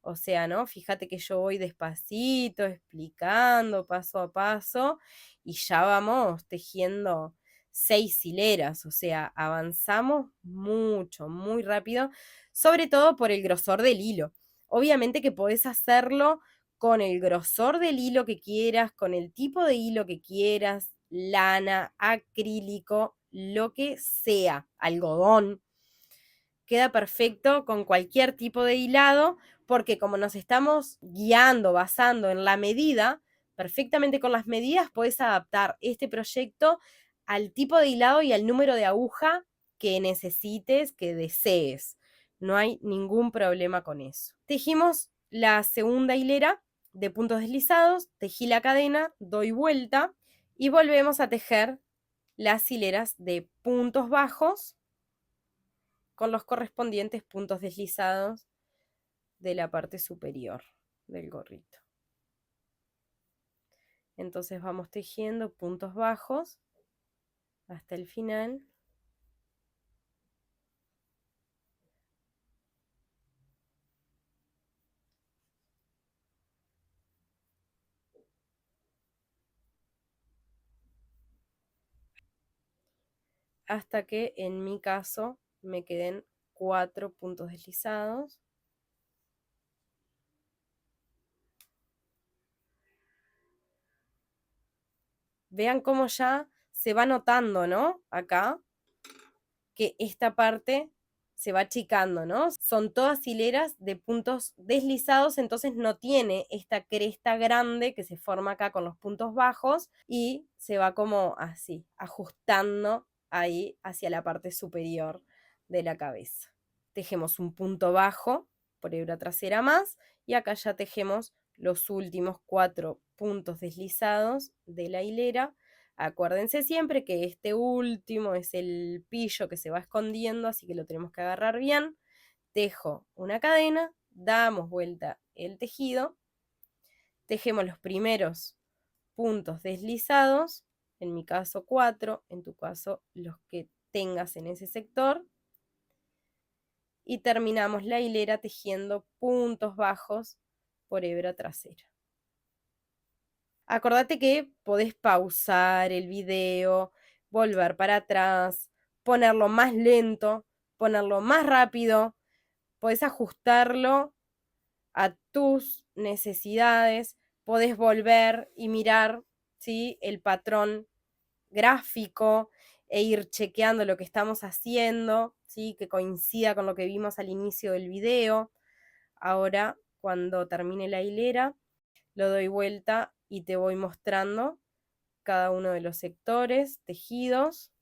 O sea, ¿no? Fíjate que yo voy despacito, explicando paso a paso y ya vamos tejiendo 6 hileras. O sea, avanzamos mucho, muy rápido, sobre todo por el grosor del hilo. Obviamente que podés hacerlo con el grosor del hilo que quieras, con el tipo de hilo que quieras, lana, acrílico, lo que sea, algodón. Queda perfecto con cualquier tipo de hilado, porque como nos estamos guiando, basando en la medida, perfectamente con las medidas puedes adaptar este proyecto al tipo de hilado y al número de aguja que necesites, que desees. No hay ningún problema con eso. Tejimos la segunda hilera de puntos deslizados, tejí la cadena, doy vuelta y volvemos a tejer las hileras de puntos bajos con los correspondientes puntos deslizados de la parte superior del gorrito. Entonces vamos tejiendo puntos bajos hasta el final. Hasta que en mi caso me queden 4 puntos deslizados. Vean cómo ya se va notando, ¿no? Acá, que esta parte se va achicando, ¿no? Son todas hileras de puntos deslizados, entonces no tiene esta cresta grande que se forma acá con los puntos bajos y se va como así, ajustando ahí hacia la parte superior de la cabeza. Tejemos un punto bajo por hebra trasera más y acá ya tejemos los últimos 4 puntos deslizados de la hilera. Acuérdense siempre que este último es el pillo que se va escondiendo, así que lo tenemos que agarrar bien. Tejo una cadena, damos vuelta el tejido, tejemos los primeros puntos deslizados, en mi caso 4, en tu caso los que tengas en ese sector, y terminamos la hilera tejiendo puntos bajos por hebra trasera. Acordate que podés pausar el video, volver para atrás, ponerlo más lento, ponerlo más rápido, podés ajustarlo a tus necesidades, podés volver y mirar, ¿sí?, el patrón gráfico e ir chequeando lo que estamos haciendo, ¿sí?, que coincida con lo que vimos al inicio del video. Ahora, cuando termine la hilera, lo doy vuelta y te voy mostrando cada uno de los sectores, tejidos.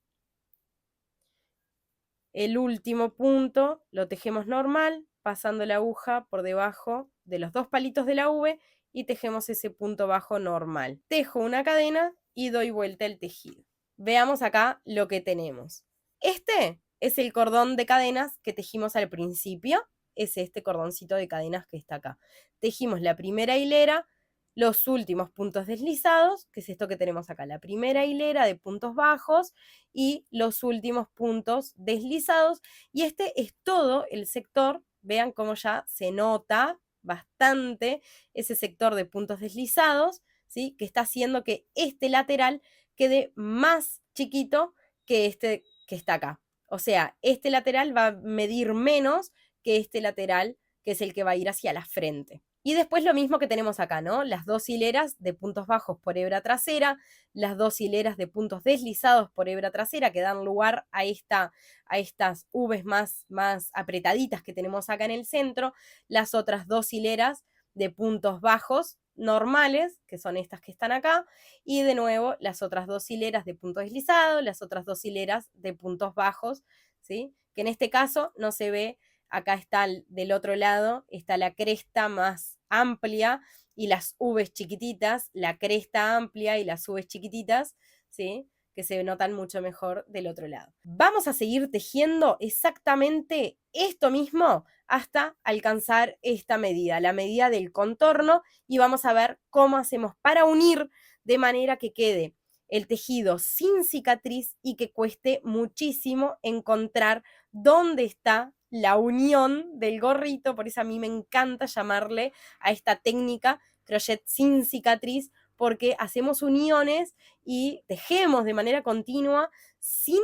El último punto lo tejemos normal, pasando la aguja por debajo de los 2 palitos de la V y tejemos ese punto bajo normal. Tejo una cadena y doy vuelta el tejido. Veamos acá lo que tenemos. Este es el cordón de cadenas que tejimos al principio, es este cordoncito de cadenas que está acá. Tejimos la primera hilera, los últimos puntos deslizados, que es esto que tenemos acá, la primera hilera de puntos bajos y los últimos puntos deslizados, y este es todo el sector. Vean cómo ya se nota bastante ese sector de puntos deslizados, ¿sí?, que está haciendo que este lateral quede más chiquito que este que está acá. O sea, este lateral va a medir menos que este lateral, que es el que va a ir hacia la frente. Y después lo mismo que tenemos acá, ¿no? Las 2 hileras de puntos bajos por hebra trasera, las 2 hileras de puntos deslizados por hebra trasera que dan lugar a estas V's más apretaditas que tenemos acá en el centro, las otras 2 hileras de puntos bajos normales, que son estas que están acá, y de nuevo las otras 2 hileras de puntos deslizados, las otras 2 hileras de puntos bajos, ¿sí?, que en este caso no se ve. Acá está del otro lado, está la cresta más amplia y las V's chiquititas, la cresta amplia y las V's chiquititas, ¿sí?, que se notan mucho mejor del otro lado. Vamos a seguir tejiendo exactamente esto mismo hasta alcanzar esta medida, la medida del contorno, y vamos a ver cómo hacemos para unir de manera que quede el tejido sin cicatriz y que cueste muchísimo encontrar dónde está la unión del gorrito. Por eso a mí me encanta llamarle a esta técnica crochet sin cicatriz, porque hacemos uniones y tejemos de manera continua sin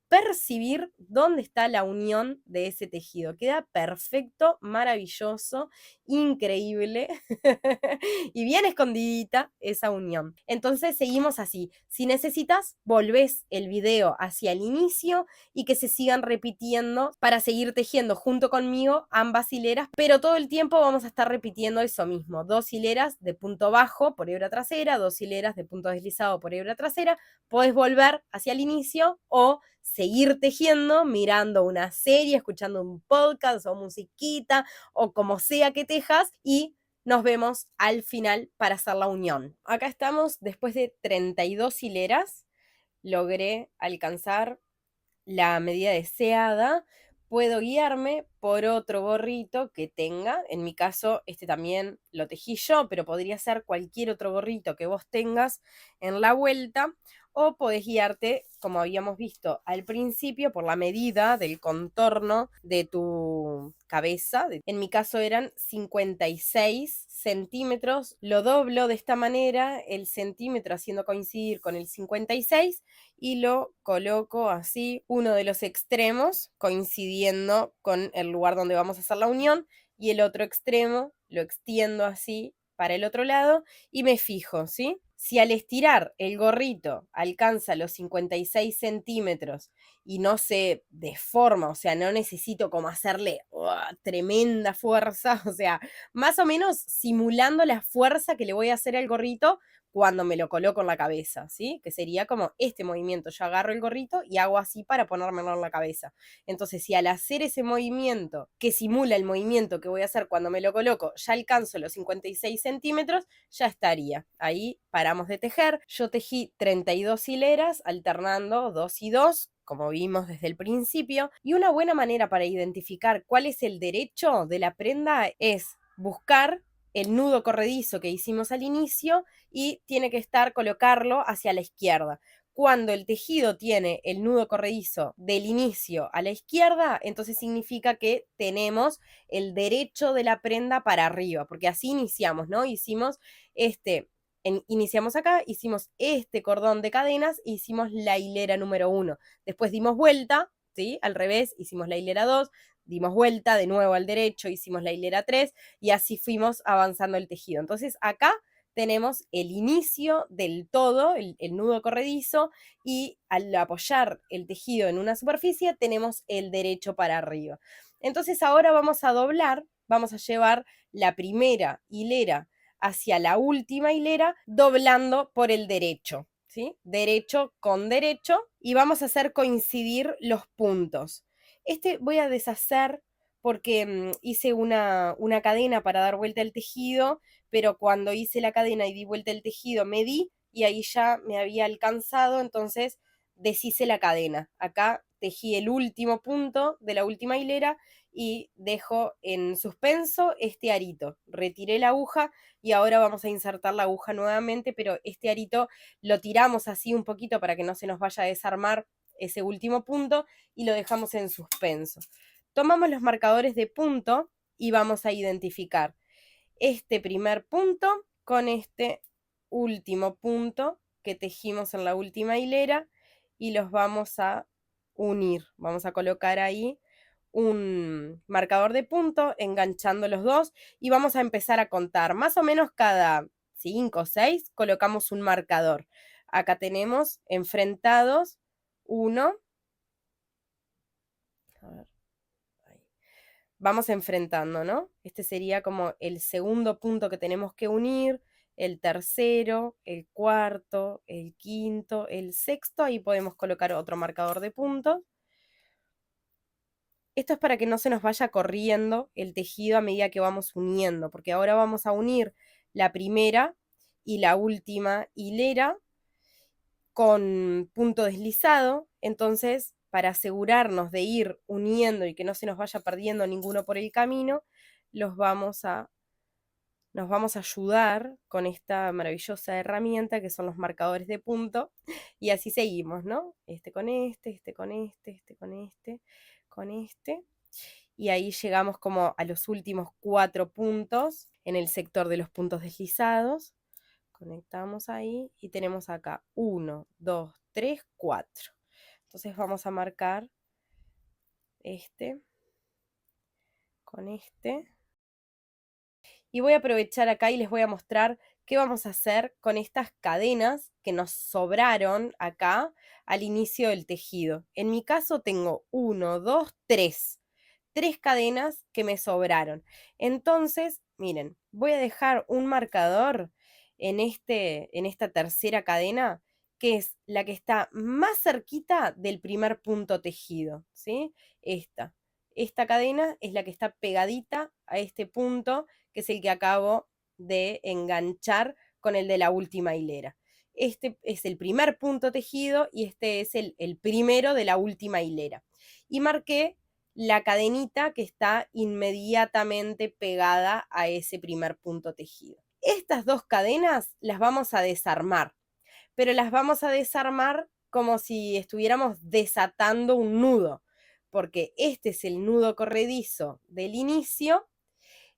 percibir dónde está la unión de ese tejido. Queda perfecto, maravilloso, increíble y bien escondidita esa unión. Entonces seguimos así. Si necesitas, volvés el video hacia el inicio y que se sigan repitiendo para seguir tejiendo junto conmigo ambas hileras, pero todo el tiempo vamos a estar repitiendo eso mismo. 2 hileras de punto bajo por hebra trasera, 2 hileras de punto deslizado por hebra trasera. Podés volver hacia el inicio o seguir tejiendo mirando una serie, escuchando un podcast o musiquita o como sea que tejas, y nos vemos al final para hacer la unión. Acá estamos después de 32 hileras. Logré alcanzar la medida deseada. Puedo guiarme por otro gorrito que tenga. En mi caso, este también lo tejí yo, pero podría ser cualquier otro gorrito que vos tengas en la vuelta. O podés guiarte, como habíamos visto al principio, por la medida del contorno de tu cabeza. En mi caso eran 56 centímetros. Lo doblo de esta manera, el centímetro haciendo coincidir con el 56, y lo coloco así, uno de los extremos coincidiendo con el lugar donde vamos a hacer la unión, y el otro extremo lo extiendo así para el otro lado y me fijo, ¿sí? Si al estirar el gorrito alcanza los 56 centímetros y no se deforma, o sea, no necesito como hacerle tremenda fuerza, o sea, más o menos simulando la fuerza que le voy a hacer al gorrito cuando me lo coloco en la cabeza, ¿sí? Que sería como este movimiento, yo agarro el gorrito y hago así para ponérmelo en la cabeza. Entonces, si al hacer ese movimiento que simula el movimiento que voy a hacer cuando me lo coloco, ya alcanzo los 56 centímetros, ya estaría. Ahí paramos de tejer. Yo tejí 32 hileras, alternando 2 y 2, como vimos desde el principio, y una buena manera para identificar cuál es el derecho de la prenda es buscar el nudo corredizo que hicimos al inicio y tiene que estar colocarlo hacia la izquierda. Cuando el tejido tiene el nudo corredizo del inicio a la izquierda, entonces significa que tenemos el derecho de la prenda para arriba, porque así iniciamos, ¿no? Iniciamos acá, hicimos este cordón de cadenas, hicimos la hilera número 1. Después dimos vuelta, ¿sí? Al revés, hicimos la hilera 2, dimos vuelta de nuevo al derecho, hicimos la hilera 3 y así fuimos avanzando el tejido. Entonces acá tenemos el inicio del todo, el nudo corredizo, y al apoyar el tejido en una superficie tenemos el derecho para arriba. Entonces ahora vamos a doblar, vamos a llevar la primera hilera hacia la última hilera, doblando por el derecho, ¿sí? Derecho con derecho, y vamos a hacer coincidir los puntos. Voy a deshacer porque hice una cadena para dar vuelta al tejido, pero cuando hice la cadena y di vuelta el tejido medí y ahí ya me había alcanzado, entonces deshice la cadena. Acá tejí el último punto de la última hilera y dejo en suspenso este arito. Retiré la aguja y ahora vamos a insertar la aguja nuevamente, pero este arito lo tiramos así un poquito para que no se nos vaya a desarmar ese último punto y lo dejamos en suspenso. Tomamos los marcadores de punto y vamos a identificar este primer punto con este último punto que tejimos en la última hilera y los vamos a unir. Vamos a colocar ahí un marcador de punto enganchando los dos y vamos a empezar a contar. Más o menos cada 5 o 6 colocamos un marcador. Acá tenemos enfrentados uno. A ver, ahí. Vamos enfrentando, ¿no? Este sería como el segundo punto que tenemos que unir, el tercero, el cuarto, el quinto, el sexto, ahí podemos colocar otro marcador de puntos. Esto es para que no se nos vaya corriendo el tejido a medida que vamos uniendo, porque ahora vamos a unir la primera y la última hilera con punto deslizado, entonces para asegurarnos de ir uniendo y que no se nos vaya perdiendo ninguno por el camino, nos vamos a ayudar con esta maravillosa herramienta que son los marcadores de punto y así seguimos, ¿no? Este con este, este con este, este con este, con este. Y ahí llegamos como a los últimos 4 puntos en el sector de los puntos deslizados. Conectamos ahí y tenemos acá 1, 2, 3, 4. Entonces vamos a marcar este con este. Y voy a aprovechar acá y les voy a mostrar qué vamos a hacer con estas cadenas que nos sobraron acá al inicio del tejido. En mi caso tengo 1, 2, 3. 3 cadenas que me sobraron. Entonces, miren, voy a dejar un marcador en esta tercera cadena, que es la que está más cerquita del primer punto tejido, ¿sí? Esta cadena es la que está pegadita a este punto, que es el que acabo de enganchar con el de la última hilera. Este es el primer punto tejido y este es el primero de la última hilera. Y marqué la cadenita que está inmediatamente pegada a ese primer punto tejido. Estas dos cadenas las vamos a desarmar, pero las vamos a desarmar como si estuviéramos desatando un nudo, porque este es el nudo corredizo del inicio,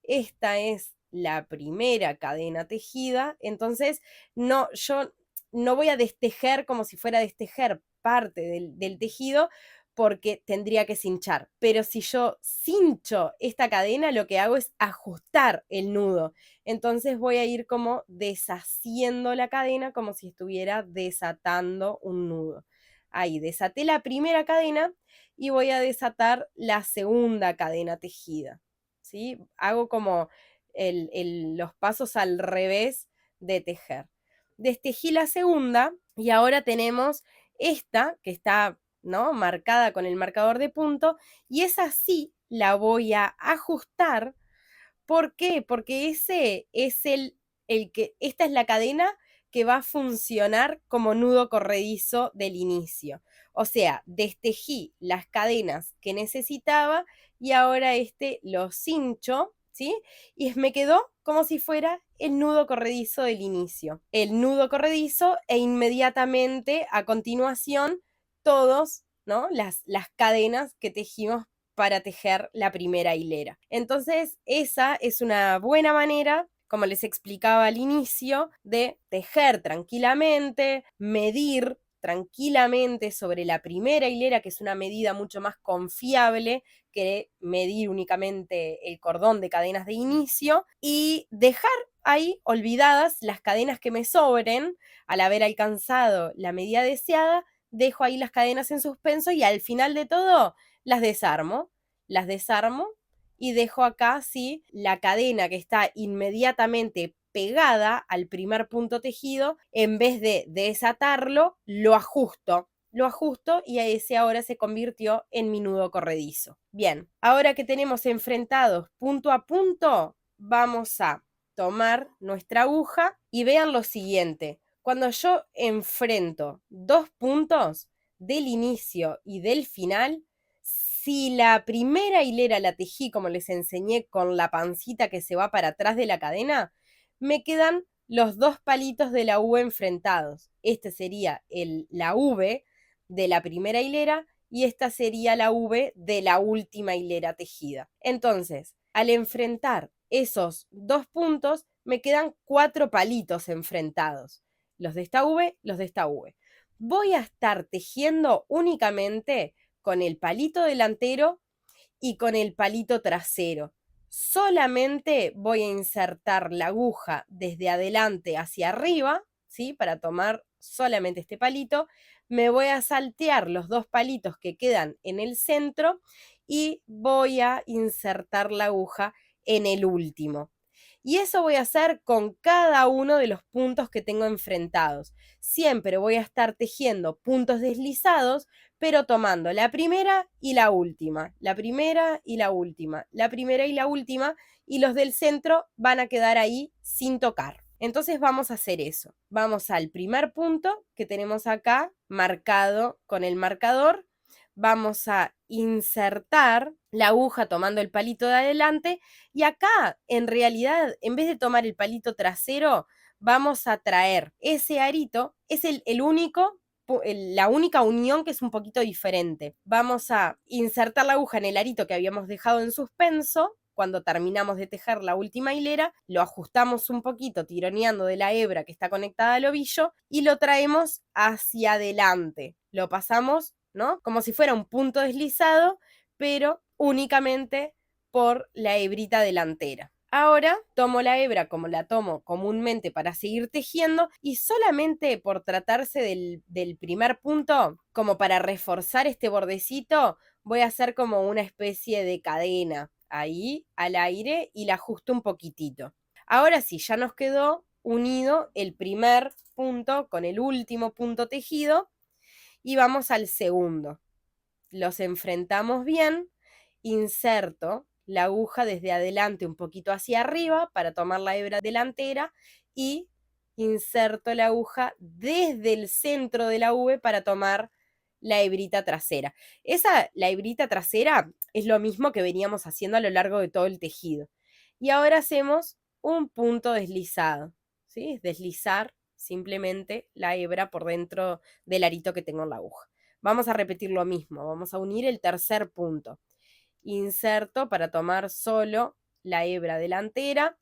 esta es la primera cadena tejida, entonces yo no voy a destejer como si fuera a destejer parte del tejido, porque tendría que cinchar. Pero si yo cincho esta cadena, lo que hago es ajustar el nudo. Entonces voy a ir como deshaciendo la cadena como si estuviera desatando un nudo. Ahí desaté la primera cadena y voy a desatar la segunda cadena tejida, ¿sí? Hago como los pasos al revés de tejer. Destejí la segunda y ahora tenemos esta que está, ¿no?, marcada con el marcador de punto, y esa sí la voy a ajustar. ¿Por qué? Porque ese es esta es la cadena que va a funcionar como nudo corredizo del inicio. O sea, destejí las cadenas que necesitaba y ahora lo cincho, ¿sí? Y me quedó como si fuera el nudo corredizo del inicio. El nudo corredizo e inmediatamente a continuación todos, ¿no?, las cadenas que tejimos para tejer la primera hilera. Entonces, esa es una buena manera, como les explicaba al inicio, de tejer tranquilamente, medir tranquilamente sobre la primera hilera, que es una medida mucho más confiable que medir únicamente el cordón de cadenas de inicio, y dejar ahí olvidadas las cadenas que me sobren. Al haber alcanzado la medida deseada, dejo ahí las cadenas en suspenso y al final de todo las desarmo y dejo acá, sí, la cadena que está inmediatamente pegada al primer punto tejido. En vez de desatarlo, lo ajusto y ese ahora se convirtió en mi nudo corredizo. Bien, ahora que tenemos enfrentados punto a punto, vamos a tomar nuestra aguja y vean lo siguiente. Cuando yo enfrento dos puntos del inicio y del final, si la primera hilera la tejí como les enseñé con la pancita que se va para atrás de la cadena, me quedan los dos palitos de la V enfrentados. Este sería la V de la primera hilera y esta sería la V de la última hilera tejida. Entonces, al enfrentar esos dos puntos, me quedan 4 palitos enfrentados. Los de esta V, los de esta V. Voy a estar tejiendo únicamente con el palito delantero y con el palito trasero. Solamente voy a insertar la aguja desde adelante hacia arriba, ¿sí?, para tomar solamente este palito. Me voy a saltear los dos palitos que quedan en el centro y voy a insertar la aguja en el último. Y eso voy a hacer con cada uno de los puntos que tengo enfrentados. Siempre voy a estar tejiendo puntos deslizados, pero tomando la primera y la última, la primera y la última, la primera y la última, y los del centro van a quedar ahí sin tocar. Entonces vamos a hacer eso. Vamos al primer punto que tenemos acá marcado con el marcador. Vamos a insertar la aguja tomando el palito de adelante y acá en realidad en vez de tomar el palito trasero vamos a traer ese arito, es el único, la única unión que es un poquito diferente. Vamos a insertar la aguja en el arito que habíamos dejado en suspenso. Cuando terminamos de tejer la última hilera, lo ajustamos un poquito tironeando de la hebra que está conectada al ovillo y lo traemos hacia adelante. Lo pasamos, ¿no?, como si fuera un punto deslizado, pero únicamente por la hebrita delantera. Ahora tomo la hebra como la tomo comúnmente para seguir tejiendo y solamente por tratarse del primer punto, como para reforzar este bordecito, voy a hacer como una especie de cadena ahí al aire y la ajusto un poquitito. Ahora sí, ya nos quedó unido el primer punto con el último punto tejido y vamos al segundo. Los enfrentamos bien, inserto la aguja desde adelante un poquito hacia arriba para tomar la hebra delantera y inserto la aguja desde el centro de la V para tomar la hebrita trasera. La hebrita trasera es lo mismo que veníamos haciendo a lo largo de todo el tejido. Y ahora hacemos un punto deslizado, ¿sí? Deslizar simplemente la hebra por dentro del arito que tengo en la aguja. Vamos a repetir lo mismo, vamos a unir el tercer punto. Inserto para tomar solo la hebra delantera,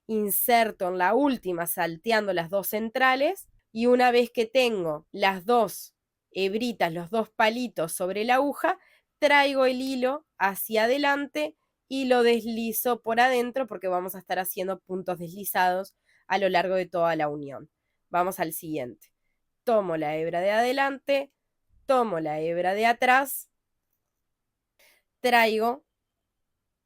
inserto en la última salteando las dos centrales y una vez que tengo las dos hebritas, los dos palitos sobre la aguja, traigo el hilo hacia adelante y lo deslizo por adentro porque vamos a estar haciendo puntos deslizados a lo largo de toda la unión. Vamos al siguiente. Tomo la hebra de adelante, tomo la hebra de atrás, traigo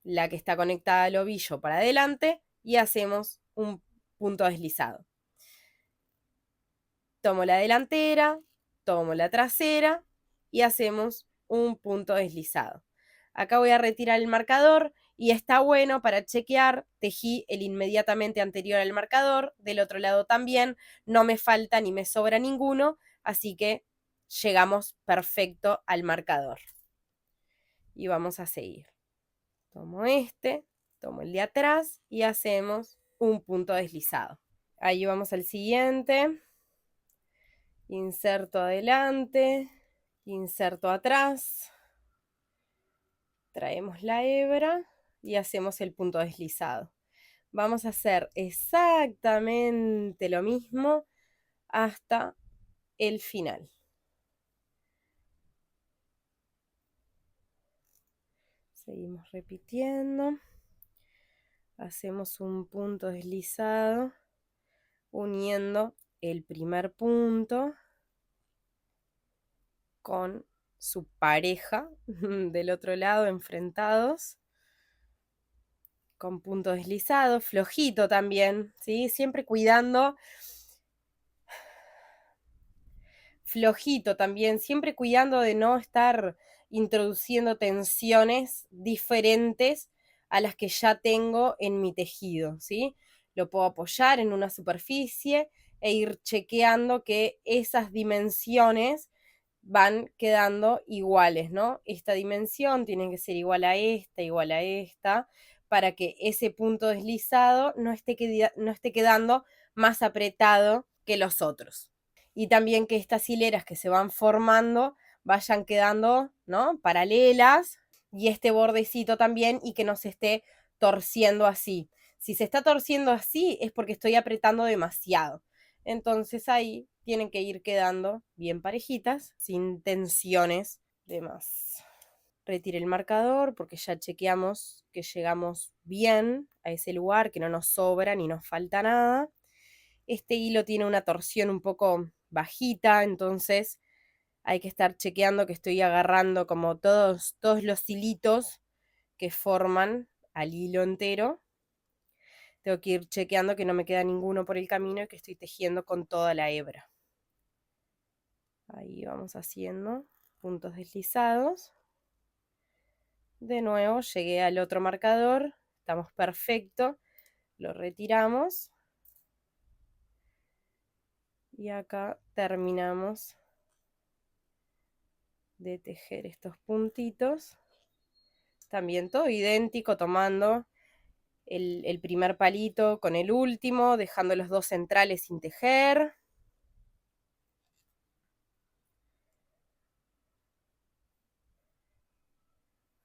la que está conectada al ovillo para adelante y hacemos un punto deslizado. Tomo la delantera, tomo la trasera y hacemos un punto deslizado. Acá voy a retirar el marcador y está bueno para chequear, tejí el inmediatamente anterior al marcador, del otro lado también, no me falta ni me sobra ninguno, así que llegamos perfecto al marcador. Y vamos a seguir. Tomo este, tomo el de atrás y hacemos un punto deslizado. Ahí vamos al siguiente. Inserto adelante, inserto atrás, traemos la hebra y hacemos el punto deslizado. Vamos a hacer exactamente lo mismo hasta el final. Seguimos repitiendo. Hacemos un punto deslizado uniendo el primer punto con su pareja del otro lado enfrentados, con punto deslizado, flojito también, ¿sí? Siempre cuidando, flojito también, siempre cuidando de no estar introduciendo tensiones diferentes a las que ya tengo en mi tejido, ¿sí? Lo puedo apoyar en una superficie e ir chequeando que esas dimensiones van quedando iguales, ¿no? Esta dimensión tiene que ser igual a esta, para que ese punto deslizado no esté quedando más apretado que los otros. Y también que estas hileras que se van formando vayan quedando, ¿no?, paralelas, y este bordecito también, y que no se esté torciendo así. Si se está torciendo así es porque estoy apretando demasiado. Entonces ahí tienen que ir quedando bien parejitas, sin tensiones de más. Retire el marcador porque ya chequeamos que llegamos bien a ese lugar, que no nos sobra ni nos falta nada. Este hilo tiene una torsión un poco bajita, entonces hay que estar chequeando que estoy agarrando como todos los hilitos que forman al hilo entero. Tengo que ir chequeando que no me queda ninguno por el camino y que estoy tejiendo con toda la hebra. Ahí vamos haciendo puntos deslizados. De nuevo llegué al otro marcador, estamos perfecto, lo retiramos y acá terminamos de tejer estos puntitos. También todo idéntico, tomando el primer palito con el último, dejando los dos centrales sin tejer.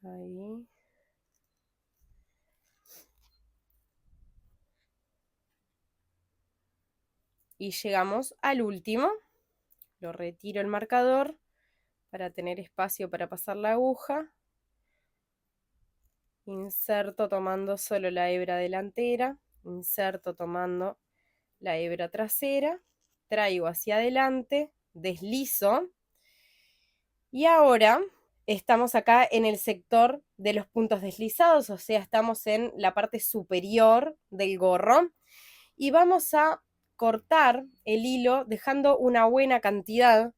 Ahí. Y llegamos al último. Lo retiro el marcador para tener espacio para pasar la aguja. Inserto tomando solo la hebra delantera. Inserto tomando la hebra trasera. Traigo hacia adelante. Deslizo. Y ahora estamos acá en el sector de los puntos deslizados, o sea, estamos en la parte superior del gorro. Y vamos a cortar el hilo dejando una buena cantidad.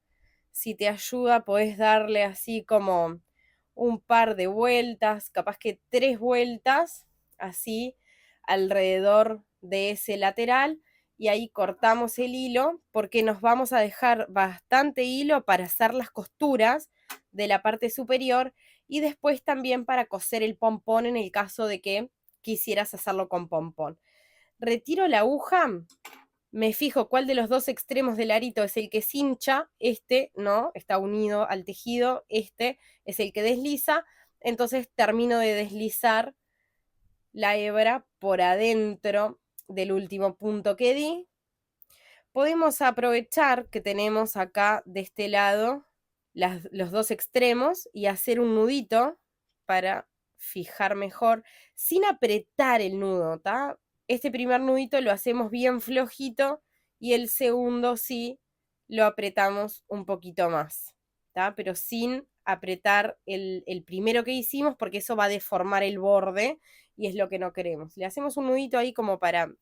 Si te ayuda, podés darle así como un par de vueltas, capaz que 3 vueltas, así, alrededor de ese lateral. Y ahí cortamos el hilo porque nos vamos a dejar bastante hilo para hacer las costuras de la parte superior y después también para coser el pompón en el caso de que quisieras hacerlo con pompón. Retiro la aguja, me fijo cuál de los dos extremos del arito es el que cincha, este no, está unido al tejido, este es el que desliza, entonces termino de deslizar la hebra por adentro del último punto que di. Podemos aprovechar que tenemos acá de este lado los dos extremos y hacer un nudito para fijar mejor, sin apretar el nudo, ¿tá? Este primer nudito lo hacemos bien flojito y el segundo sí lo apretamos un poquito más. ¿tá? Pero sin apretar el primero que hicimos, porque eso va a deformar el borde y es lo que no queremos. Le hacemos un nudito ahí como para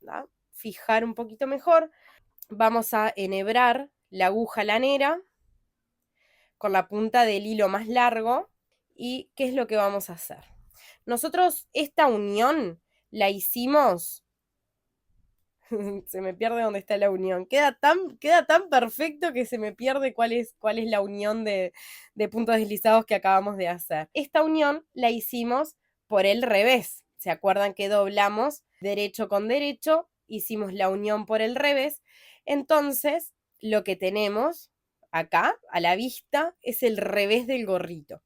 fijar un poquito mejor. Vamos a enhebrar la aguja lanera con la punta del hilo más largo. ¿Y qué es lo que vamos a hacer? Nosotros esta unión la hicimos se me pierde dónde está la unión. Queda tan perfecto que se me pierde cuál es la unión de puntos deslizados que acabamos de hacer. Esta unión la hicimos por el revés. ¿Se acuerdan que doblamos derecho con derecho? Hicimos la unión por el revés. Entonces, lo que tenemos acá, a la vista, es el revés del gorrito.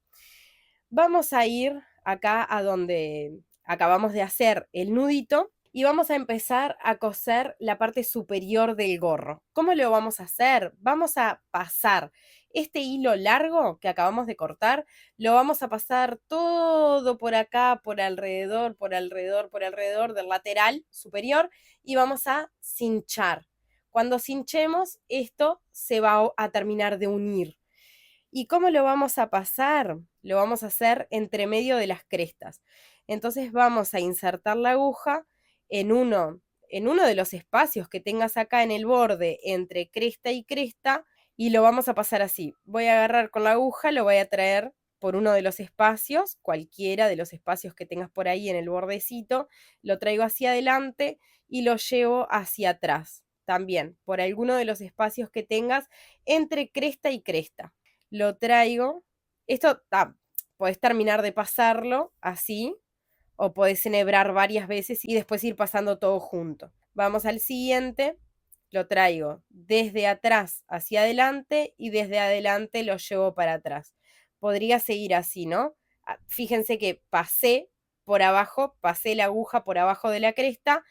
Vamos a ir acá a donde acabamos de hacer el nudito y vamos a empezar a coser la parte superior del gorro. ¿Cómo lo vamos a hacer? Vamos a pasar este hilo largo que acabamos de cortar, lo vamos a pasar todo por acá, por alrededor del lateral superior y vamos a cinchar. Cuando cinchemos, esto se va a terminar de unir. ¿Y cómo lo vamos a pasar? Lo vamos a hacer entre medio de las crestas. Entonces vamos a insertar la aguja en uno de los espacios que tengas acá en el borde entre cresta y cresta y lo vamos a pasar así. Voy a agarrar con la aguja, lo voy a traer por uno de los espacios, cualquiera de los espacios que tengas por ahí en el bordecito, lo traigo hacia adelante y lo llevo hacia atrás. También por alguno de los espacios que tengas entre cresta y cresta. Lo traigo. Esto podés terminar de pasarlo así, o podés enhebrar varias veces y después ir pasando todo junto. Vamos al siguiente, lo traigo desde atrás hacia adelante y desde adelante lo llevo para atrás. Podría seguir así, ¿no? Fíjense que pasé por abajo, pasé la aguja por abajo de la cresta,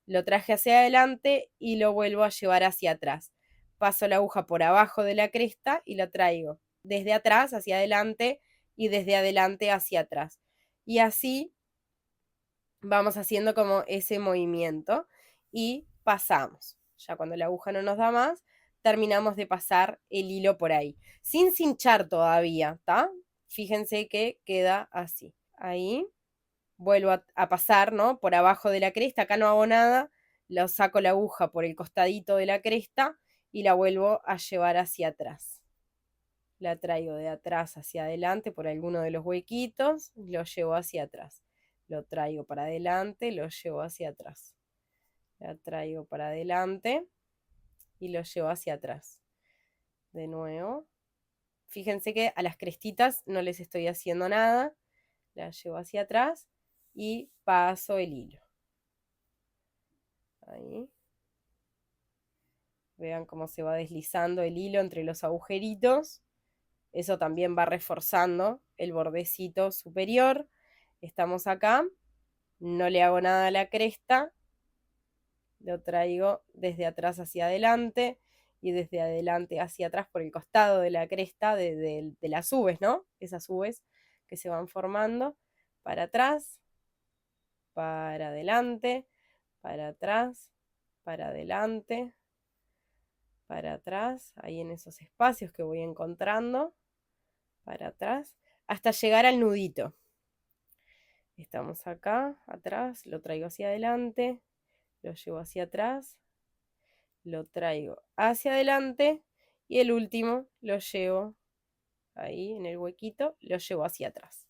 lo traje hacia adelante y lo vuelvo a llevar hacia atrás. Paso la aguja por abajo de la cresta y lo traigo desde atrás hacia adelante y desde adelante hacia atrás. Y así vamos haciendo como ese movimiento y pasamos. Ya cuando la aguja no nos da más, terminamos de pasar el hilo por ahí, sin cinchar todavía, ¿está? Fíjense que queda así. Ahí vuelvo a pasar, ¿no? Por abajo de la cresta, acá no hago nada, lo saco la aguja por el costadito de la cresta y la vuelvo a llevar hacia atrás. La traigo de atrás hacia adelante por alguno de los huequitos, lo llevo hacia atrás. Lo traigo para adelante, lo llevo hacia atrás. La traigo para adelante y lo llevo hacia atrás. De nuevo. Fíjense que a las crestitas no les estoy haciendo nada. La llevo hacia atrás y paso el hilo. Ahí. Vean cómo se va deslizando el hilo entre los agujeritos. Eso también va reforzando el bordecito superior. Estamos acá. No le hago nada a la cresta. Lo traigo desde atrás hacia adelante y desde adelante hacia atrás por el costado de la cresta de las ubes, ¿no? Esas ubes que se van formando. Para atrás, para adelante, para atrás, para adelante, para atrás, ahí en esos espacios que voy encontrando, para atrás, hasta llegar al nudito. Estamos acá, atrás, lo traigo hacia adelante, lo llevo hacia atrás, lo traigo hacia adelante y el último lo llevo ahí en el huequito, lo llevo hacia atrás.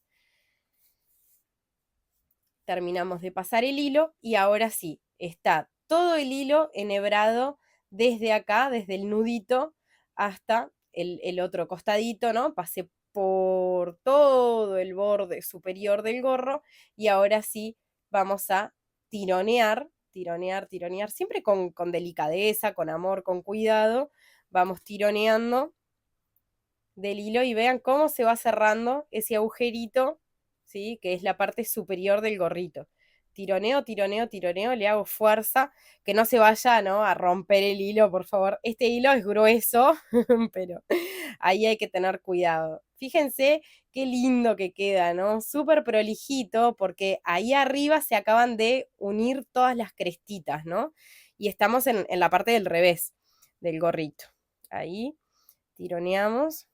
Terminamos de pasar el hilo y ahora sí, está todo el hilo enhebrado desde acá, desde el nudito hasta el otro costadito, ¿no? Pasé por todo el borde superior del gorro y ahora sí vamos a tironear, siempre con delicadeza, con amor, con cuidado, vamos tironeando del hilo y vean cómo se va cerrando ese agujerito, ¿sí? Que es la parte superior del gorrito. Tironeo, tironeo, tironeo, le hago fuerza, que no se vaya, ¿no? A romper el hilo, por favor. Este hilo es grueso, pero ahí hay que tener cuidado. Fíjense qué lindo que queda, ¿no? Súper prolijito, porque ahí arriba se acaban de unir todas las crestitas, ¿no? Y estamos en la parte del revés del gorrito. Ahí tironeamos.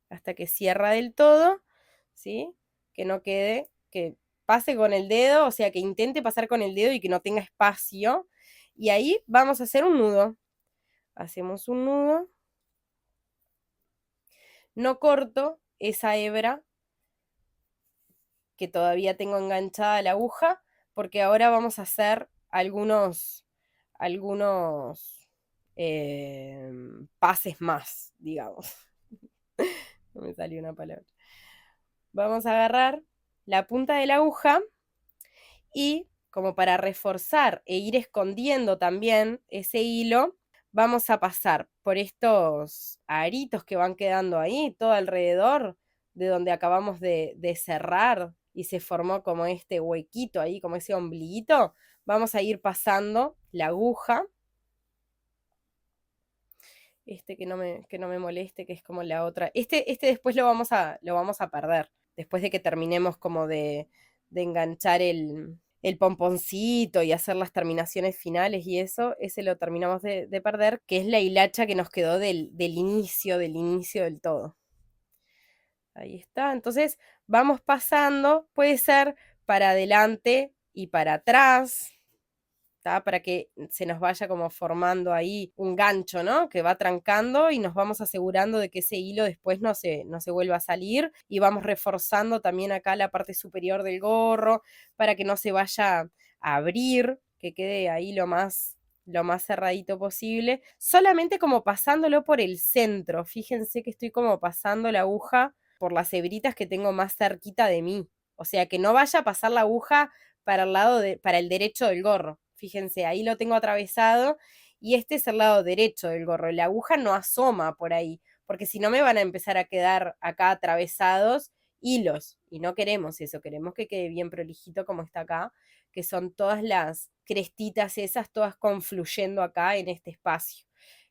hasta que cierra del todo, ¿sí? Que no quede, que pase con el dedo, o sea, que intente pasar con el dedo y que no tenga espacio. Y ahí vamos a hacer un nudo. Hacemos un nudo. No corto esa hebra que todavía tengo enganchada a la aguja, porque ahora vamos a hacer algunos pases más, digamos. No me salió una palabra. Vamos a agarrar la punta de la aguja y, como para reforzar e ir escondiendo también ese hilo, vamos a pasar por estos aritos que van quedando ahí, todo alrededor de donde acabamos de cerrar y se formó como este huequito ahí, como ese ombliguito. Vamos a ir pasando la aguja, que no me moleste, que es como la otra. Este después lo vamos a perder, después de que terminemos como de enganchar el pomponcito y hacer las terminaciones finales y eso, ese lo terminamos de perder, que es la hilacha que nos quedó del inicio del todo. Ahí está, entonces vamos pasando, puede ser para adelante y para atrás, ¿tá? Para que se nos vaya como formando ahí un gancho, ¿no? Que va trancando y nos vamos asegurando de que ese hilo después no se vuelva a salir y vamos reforzando también acá la parte superior del gorro para que no se vaya a abrir, que quede ahí lo más cerradito posible, solamente como pasándolo por el centro. Fíjense que estoy como pasando la aguja por las hebritas que tengo más cerquita de mí. O sea, que no vaya a pasar la aguja para para el derecho del gorro. Fíjense, ahí lo tengo atravesado y este es el lado derecho del gorro. La aguja no asoma por ahí, porque si no me van a empezar a quedar acá atravesados hilos y no queremos eso, queremos que quede bien prolijito como está acá, que son todas las crestitas esas, todas confluyendo acá en este espacio.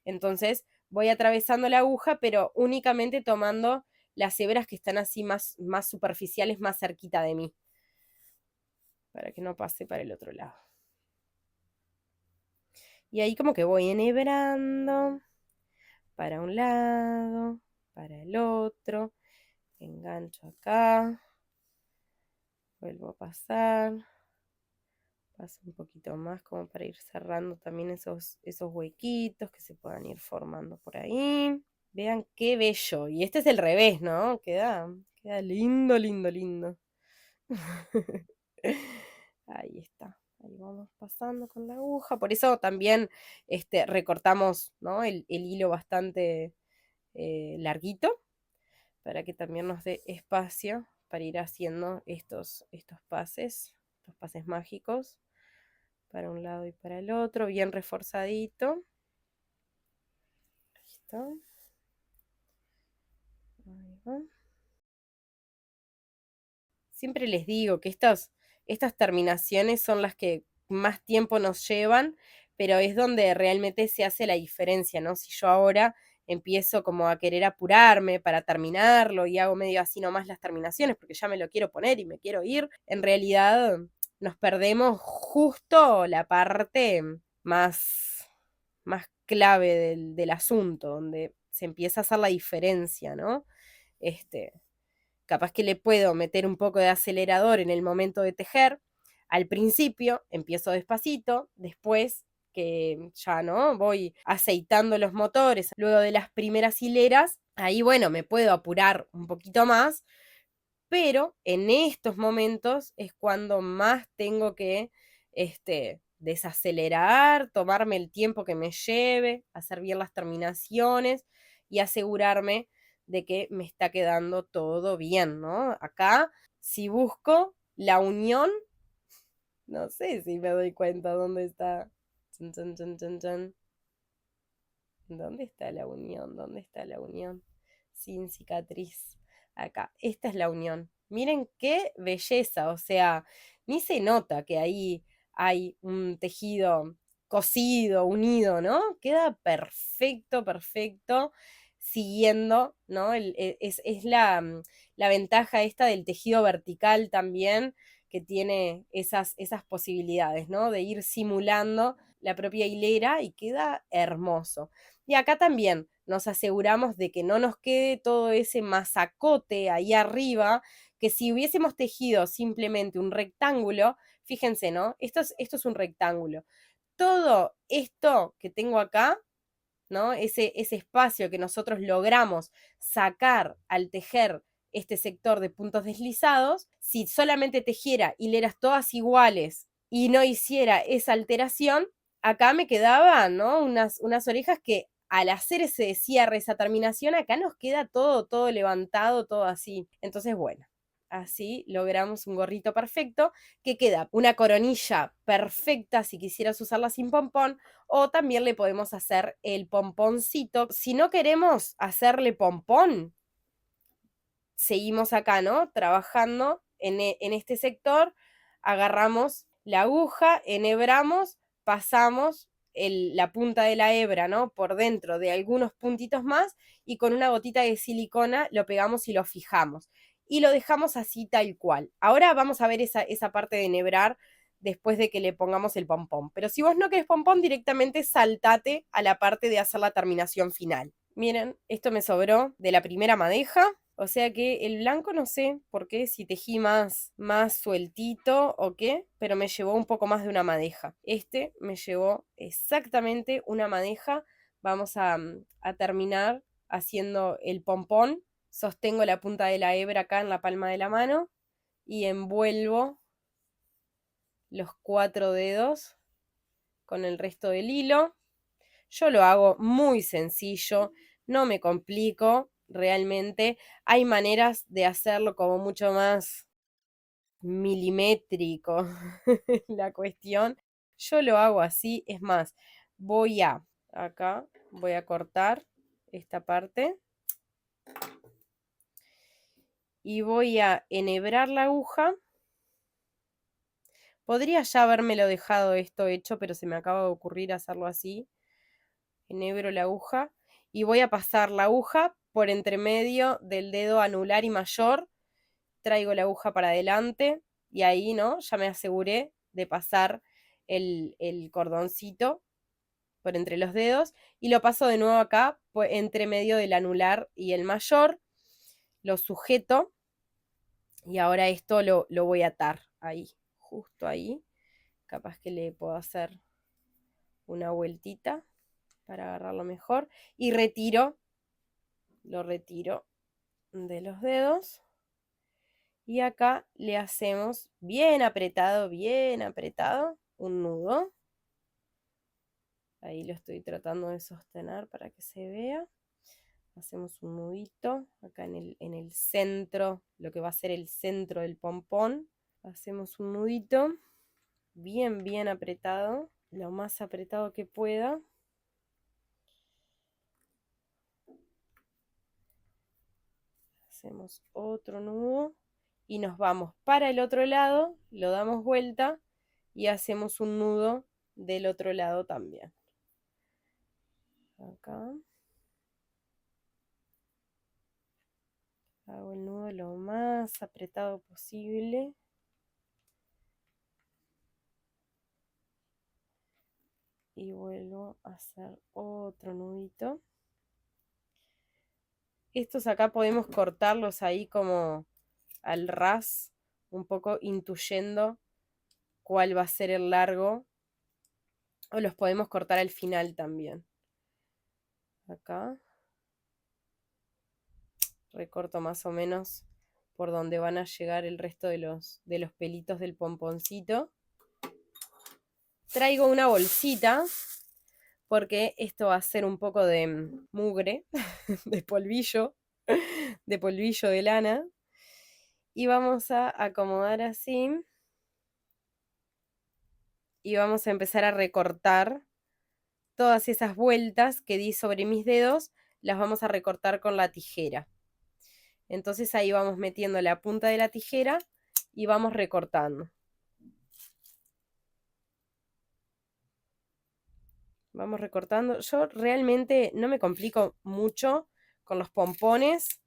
Entonces voy atravesando la aguja, pero únicamente tomando las hebras que están así más superficiales, más cerquita de mí, para que no pase para el otro lado. Y ahí como que voy enhebrando para un lado, para el otro, engancho acá, vuelvo a pasar, paso un poquito más como para ir cerrando también esos huequitos que se puedan ir formando por ahí. Vean qué bello. Y este es el revés, ¿no? Queda lindo, lindo, lindo. Ahí está. Ahí vamos pasando con la aguja. Por eso también recortamos, ¿no? El hilo bastante larguito, para que también nos dé espacio para ir haciendo estos pases mágicos, para un lado y para el otro, bien reforzadito. Ahí está. Ahí va. Siempre les digo que estas terminaciones son las que más tiempo nos llevan, pero es donde realmente se hace la diferencia, ¿no? Si yo ahora empiezo como a querer apurarme para terminarlo y hago medio así nomás las terminaciones porque ya me lo quiero poner y me quiero ir, en realidad nos perdemos justo la parte más clave del asunto, donde se empieza a hacer la diferencia, ¿no? Capaz que le puedo meter un poco de acelerador en el momento de tejer. Al principio empiezo despacito, después que ya no voy aceitando los motores, luego de las primeras hileras, ahí bueno, me puedo apurar un poquito más, pero en estos momentos es cuando más tengo que desacelerar, tomarme el tiempo que me lleve, hacer bien las terminaciones y asegurarme de que me está quedando todo bien, ¿no? Acá, si busco la unión, no sé si me doy cuenta dónde está. Chan, chan, chan, chan, chan. ¿Dónde está la unión? ¿Dónde está la unión? Sin cicatriz. Acá, esta es la unión. Miren qué belleza, o sea, ni se nota que ahí hay un tejido cosido, unido, ¿no? Queda perfecto, perfecto, siguiendo, ¿no? Es la ventaja esta del tejido vertical también, que tiene esas posibilidades, ¿no? De ir simulando la propia hilera y queda hermoso. Y acá también nos aseguramos de que no nos quede todo ese masacote ahí arriba, que si hubiésemos tejido simplemente un rectángulo, fíjense, ¿no? Esto es un rectángulo. Todo esto que tengo acá, ¿no? Ese espacio que nosotros logramos sacar al tejer este sector de puntos deslizados, si solamente tejiera hileras todas iguales y no hiciera esa alteración, acá me quedaban, ¿no? unas orejas que al hacer ese cierre, esa terminación, acá nos queda todo levantado, todo así. Entonces, bueno, así logramos un gorrito perfecto que queda una coronilla perfecta si quisieras usarla sin pompón, o también le podemos hacer el pomponcito. Si no queremos hacerle pompón, seguimos acá, ¿no? Trabajando en este sector, agarramos la aguja, enhebramos, pasamos la punta de la hebra, ¿no? Por dentro de algunos puntitos más y con una gotita de silicona lo pegamos y lo fijamos. Y lo dejamos así tal cual. Ahora vamos a ver esa parte de enhebrar después de que le pongamos el pompón. Pero si vos no querés pompón, directamente saltate a la parte de hacer la terminación final. Miren, esto me sobró de la primera madeja. O sea que el blanco no sé por qué, si tejí más sueltito o qué, pero me llevó un poco más de una madeja. Este me llevó exactamente una madeja. Vamos a terminar haciendo el pompón. Sostengo la punta de la hebra acá en la palma de la mano y envuelvo los 4 dedos con el resto del hilo. Yo lo hago muy sencillo, no me complico realmente. Hay maneras de hacerlo como mucho más milimétrico la cuestión. Yo lo hago así, es más, acá voy a cortar esta parte y voy a enhebrar la aguja. Podría ya habérmelo dejado esto hecho, pero se me acaba de ocurrir hacerlo así. Enhebro la aguja y voy a pasar la aguja por entre medio del dedo anular y mayor. Traigo la aguja para adelante y ahí, ¿no? Ya me aseguré de pasar el cordoncito por entre los dedos y lo paso de nuevo acá entre medio del anular y el mayor. Lo sujeto y ahora esto lo voy a atar ahí, justo ahí. Capaz que le puedo hacer una vueltita para agarrarlo mejor y lo retiro de los dedos y acá le hacemos bien apretado, un nudo. Ahí lo estoy tratando de sostener para que se vea. Hacemos un nudito acá en el centro, lo que va a ser el centro del pompón. Hacemos un nudito bien apretado, lo más apretado que pueda. Hacemos otro nudo y nos vamos para el otro lado, lo damos vuelta y hacemos un nudo del otro lado también. Acá. Hago el nudo lo más apretado posible. Y vuelvo a hacer otro nudito. Estos acá podemos cortarlos ahí como al ras, un poco intuyendo cuál va a ser el largo. O los podemos cortar al final también. Acá. Recorto más o menos por donde van a llegar el resto de los pelitos del pomponcito. Traigo una bolsita porque esto va a ser un poco de mugre, de polvillo de lana. Y vamos a acomodar así. Y vamos a empezar a recortar todas esas vueltas que di sobre mis dedos, las vamos a recortar con la tijera. Entonces ahí vamos metiendo la punta de la tijera y vamos recortando. Vamos recortando. Yo realmente no me complico mucho con los pompones.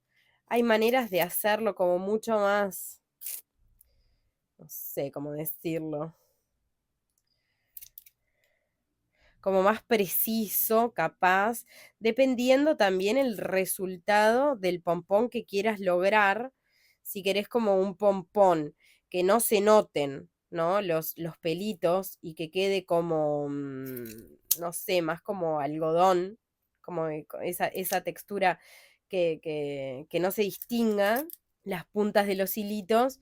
Hay maneras de hacerlo como mucho más, no sé cómo decirlo, como más preciso, capaz, dependiendo también el resultado del pompón que quieras lograr. Si querés como un pompón que no se noten, ¿no? Los pelitos y que quede como, no sé, más como algodón, como esa textura que no se distinga las puntas de los hilitos,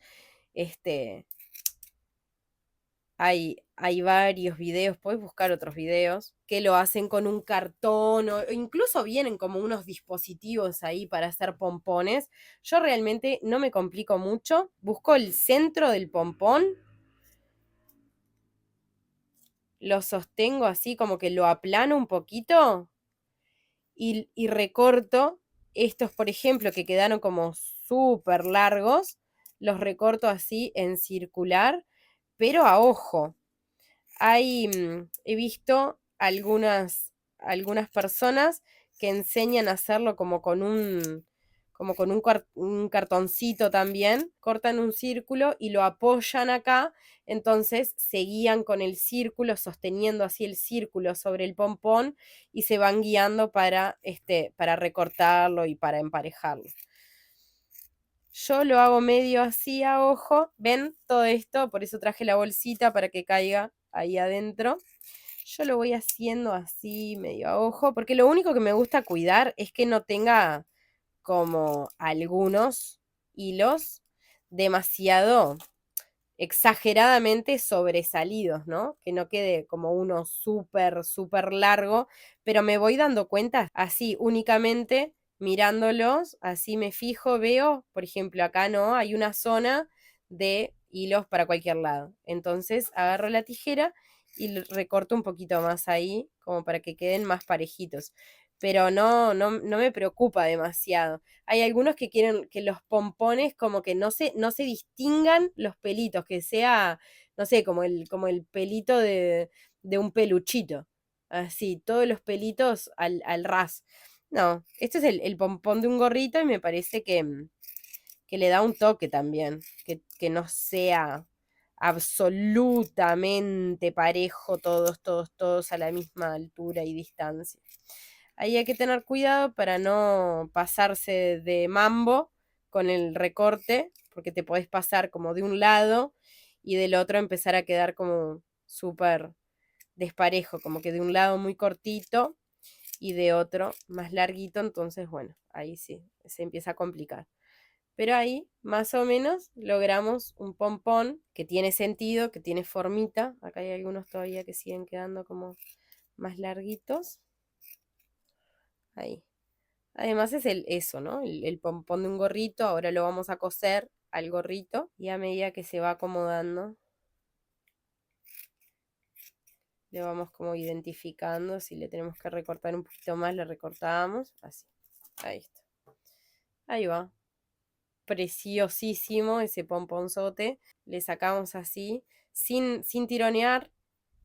este, hay varios videos, puedes buscar otros videos, que lo hacen con un cartón o incluso vienen como unos dispositivos ahí para hacer pompones. Yo realmente no me complico mucho, busco el centro del pompón, lo sostengo así como que lo aplano un poquito y recorto estos, por ejemplo, que quedaron como súper largos, los recorto así en circular, pero a ojo. He visto algunas personas que enseñan a hacerlo como con un cartoncito también, cortan un círculo y lo apoyan acá, entonces se guían con el círculo, sosteniendo así el círculo sobre el pompón y se van guiando para recortarlo y para emparejarlo. Yo lo hago medio así a ojo, ven todo esto, por eso traje la bolsita para que caiga ahí adentro. Yo lo voy haciendo así medio a ojo, porque lo único que me gusta cuidar es que no tenga como algunos hilos demasiado exageradamente sobresalidos, ¿no? Que no quede como uno súper, súper largo, pero me voy dando cuenta así únicamente mirándolos, así me fijo, veo, por ejemplo, acá no, hay una zona de hilos para cualquier lado. Entonces agarro la tijera y recorto un poquito más ahí, como para que queden más parejitos. Pero no me preocupa demasiado. Hay algunos que quieren que los pompones como que no se distingan los pelitos, que sea, no sé, como el pelito de un peluchito. Así, todos los pelitos al ras. No, este es el pompón de un gorrito y me parece que le da un toque también, que no sea absolutamente parejo todos, todos, todos a la misma altura y distancia. Ahí hay que tener cuidado para no pasarse de mambo con el recorte, porque te podés pasar como de un lado y del otro empezar a quedar como súper desparejo, como que de un lado muy cortito y de otro más larguito, entonces bueno, ahí sí, se empieza a complicar. Pero ahí, más o menos, logramos un pompón que tiene sentido, que tiene formita. Acá hay algunos todavía que siguen quedando como más larguitos. Ahí. Además es eso, ¿no? El pompón de un gorrito. Ahora lo vamos a coser al gorrito y a medida que se va acomodando, le vamos como identificando. Si le tenemos que recortar un poquito más, le recortamos. Así. Ahí está. Ahí va. Preciosísimo ese pomponzote. Le sacamos así, sin tironear,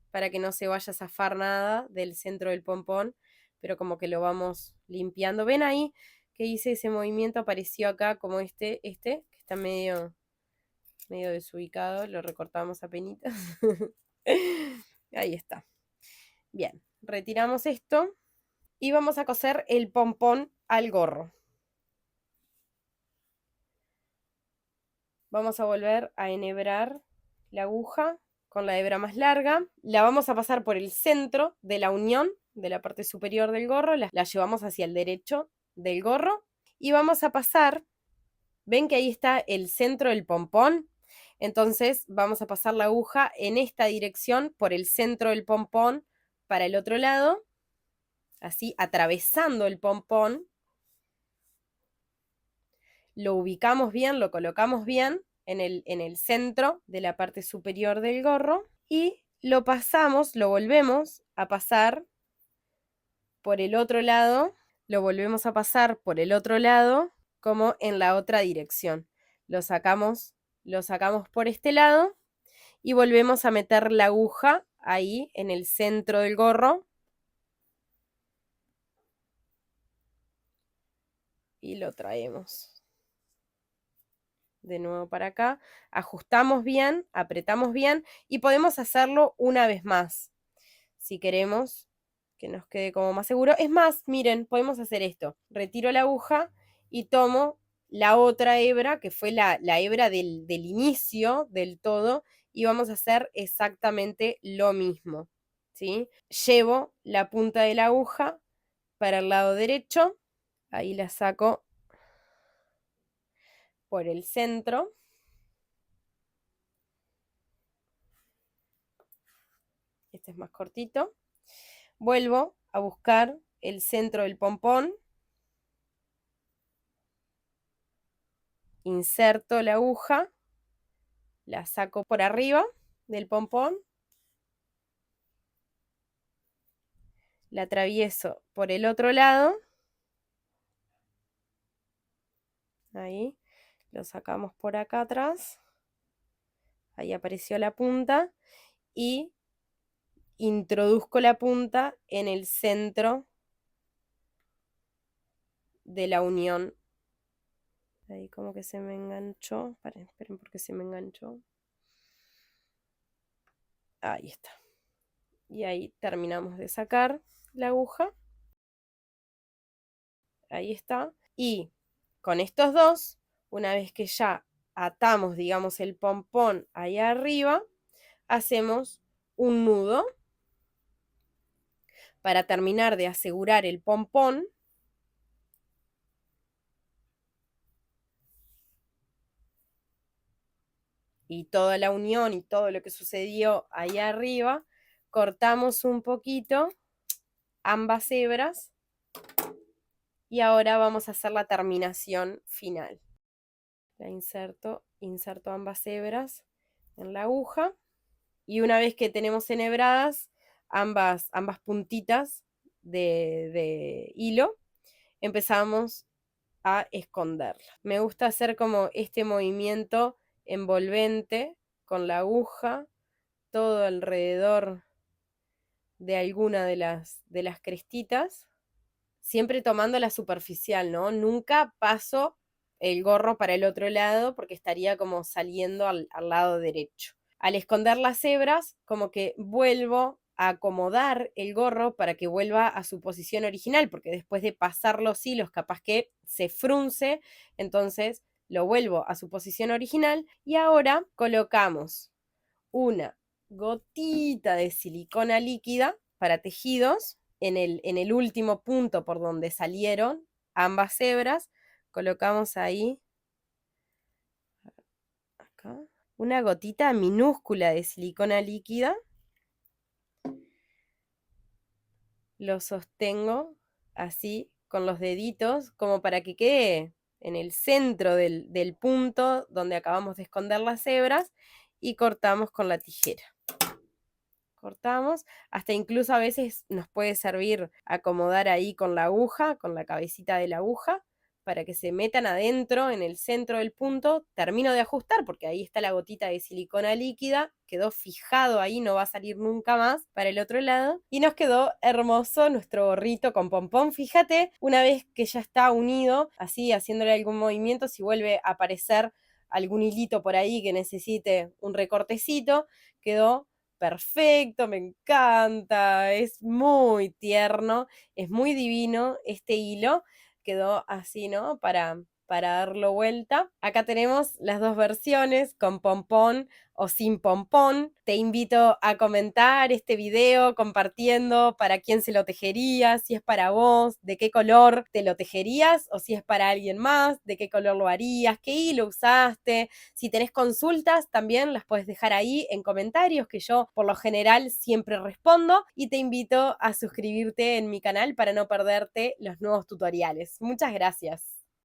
para que no se vaya a zafar nada del centro del pompón, pero como que lo vamos limpiando. ¿Ven ahí que hice ese movimiento? Apareció acá como que está medio desubicado, lo recortamos a penitas. Ahí está. Bien, retiramos esto y vamos a coser el pompón al gorro. Vamos a volver a enhebrar la aguja con la hebra más larga. La vamos a pasar por el centro de la unión de la parte superior del gorro. La llevamos hacia el derecho del gorro. Y vamos a pasar, ven que ahí está el centro del pompón. Entonces vamos a pasar la aguja en esta dirección por el centro del pompón para el otro lado. Así, atravesando el pompón. Lo ubicamos bien, lo colocamos bien en el centro de la parte superior del gorro y lo pasamos, lo volvemos a pasar por el otro lado, lo volvemos a pasar por el otro lado como en la otra dirección. Lo sacamos por este lado y volvemos a meter la aguja ahí en el centro del gorro y lo traemos de nuevo para acá, ajustamos bien, apretamos bien y podemos hacerlo una vez más. si queremos que nos quede como más seguro. Es más, miren, podemos hacer esto. Retiro la aguja y tomo la otra hebra, que fue la hebra del inicio del todo, y vamos a hacer exactamente lo mismo, ¿sí? Llevo la punta de la aguja para el lado derecho, ahí la saco por el centro. Este es más cortito. Vuelvo a buscar el centro del pompón. Inserto la aguja, la saco por arriba del pompón, la atravieso por el otro lado, ahí, lo sacamos por acá atrás, ahí apareció la punta, y introduzco la punta en el centro de la unión. Ahí como que se me enganchó, esperen porque se me enganchó. Ahí está. Y ahí terminamos de sacar la aguja. Ahí está. Y con estos dos, una vez que ya atamos, digamos, el pompón ahí arriba, hacemos un nudo para terminar de asegurar el pompón. Y toda la unión y todo lo que sucedió ahí arriba, cortamos un poquito ambas hebras y ahora vamos a hacer la terminación final. La inserto ambas hebras en la aguja y una vez que tenemos enhebradas ambas puntitas de hilo, empezamos a esconderla. Me gusta hacer como este movimiento envolvente con la aguja todo alrededor de alguna de las crestitas, siempre tomando la superficial, ¿no? Nunca paso el gorro para el otro lado porque estaría como saliendo al lado derecho. Al esconder las hebras, como que vuelvo a acomodar el gorro para que vuelva a su posición original, porque después de pasar los hilos capaz que se frunce, entonces lo vuelvo a su posición original y ahora colocamos una gotita de silicona líquida para tejidos en el último punto por donde salieron ambas hebras. Colocamos ahí, acá, una gotita minúscula de silicona líquida. Lo sostengo así con los deditos como para que quede en el centro del punto donde acabamos de esconder las hebras y cortamos con la tijera. Cortamos, hasta incluso a veces nos puede servir acomodar ahí con la aguja, con la cabecita de la aguja, para que se metan adentro en el centro del punto. Termino de ajustar porque ahí está la gotita de silicona líquida, quedó fijado ahí, no va a salir nunca más para el otro lado. Y nos quedó hermoso nuestro gorrito con pompón. Fíjate, una vez que ya está unido, así haciéndole algún movimiento, si vuelve a aparecer algún hilito por ahí que necesite un recortecito, quedó perfecto, me encanta, es muy tierno, es muy divino este hilo, quedó así, ¿no? Para darlo vuelta. Acá tenemos las dos versiones, con pompón o sin pompón. Te invito a comentar este video compartiendo para quién se lo tejería, si es para vos, de qué color te lo tejerías o si es para alguien más, de qué color lo harías, qué hilo usaste. Si tenés consultas también las puedes dejar ahí en comentarios que yo por lo general siempre respondo y te invito a suscribirte en mi canal para no perderte los nuevos tutoriales. Muchas gracias.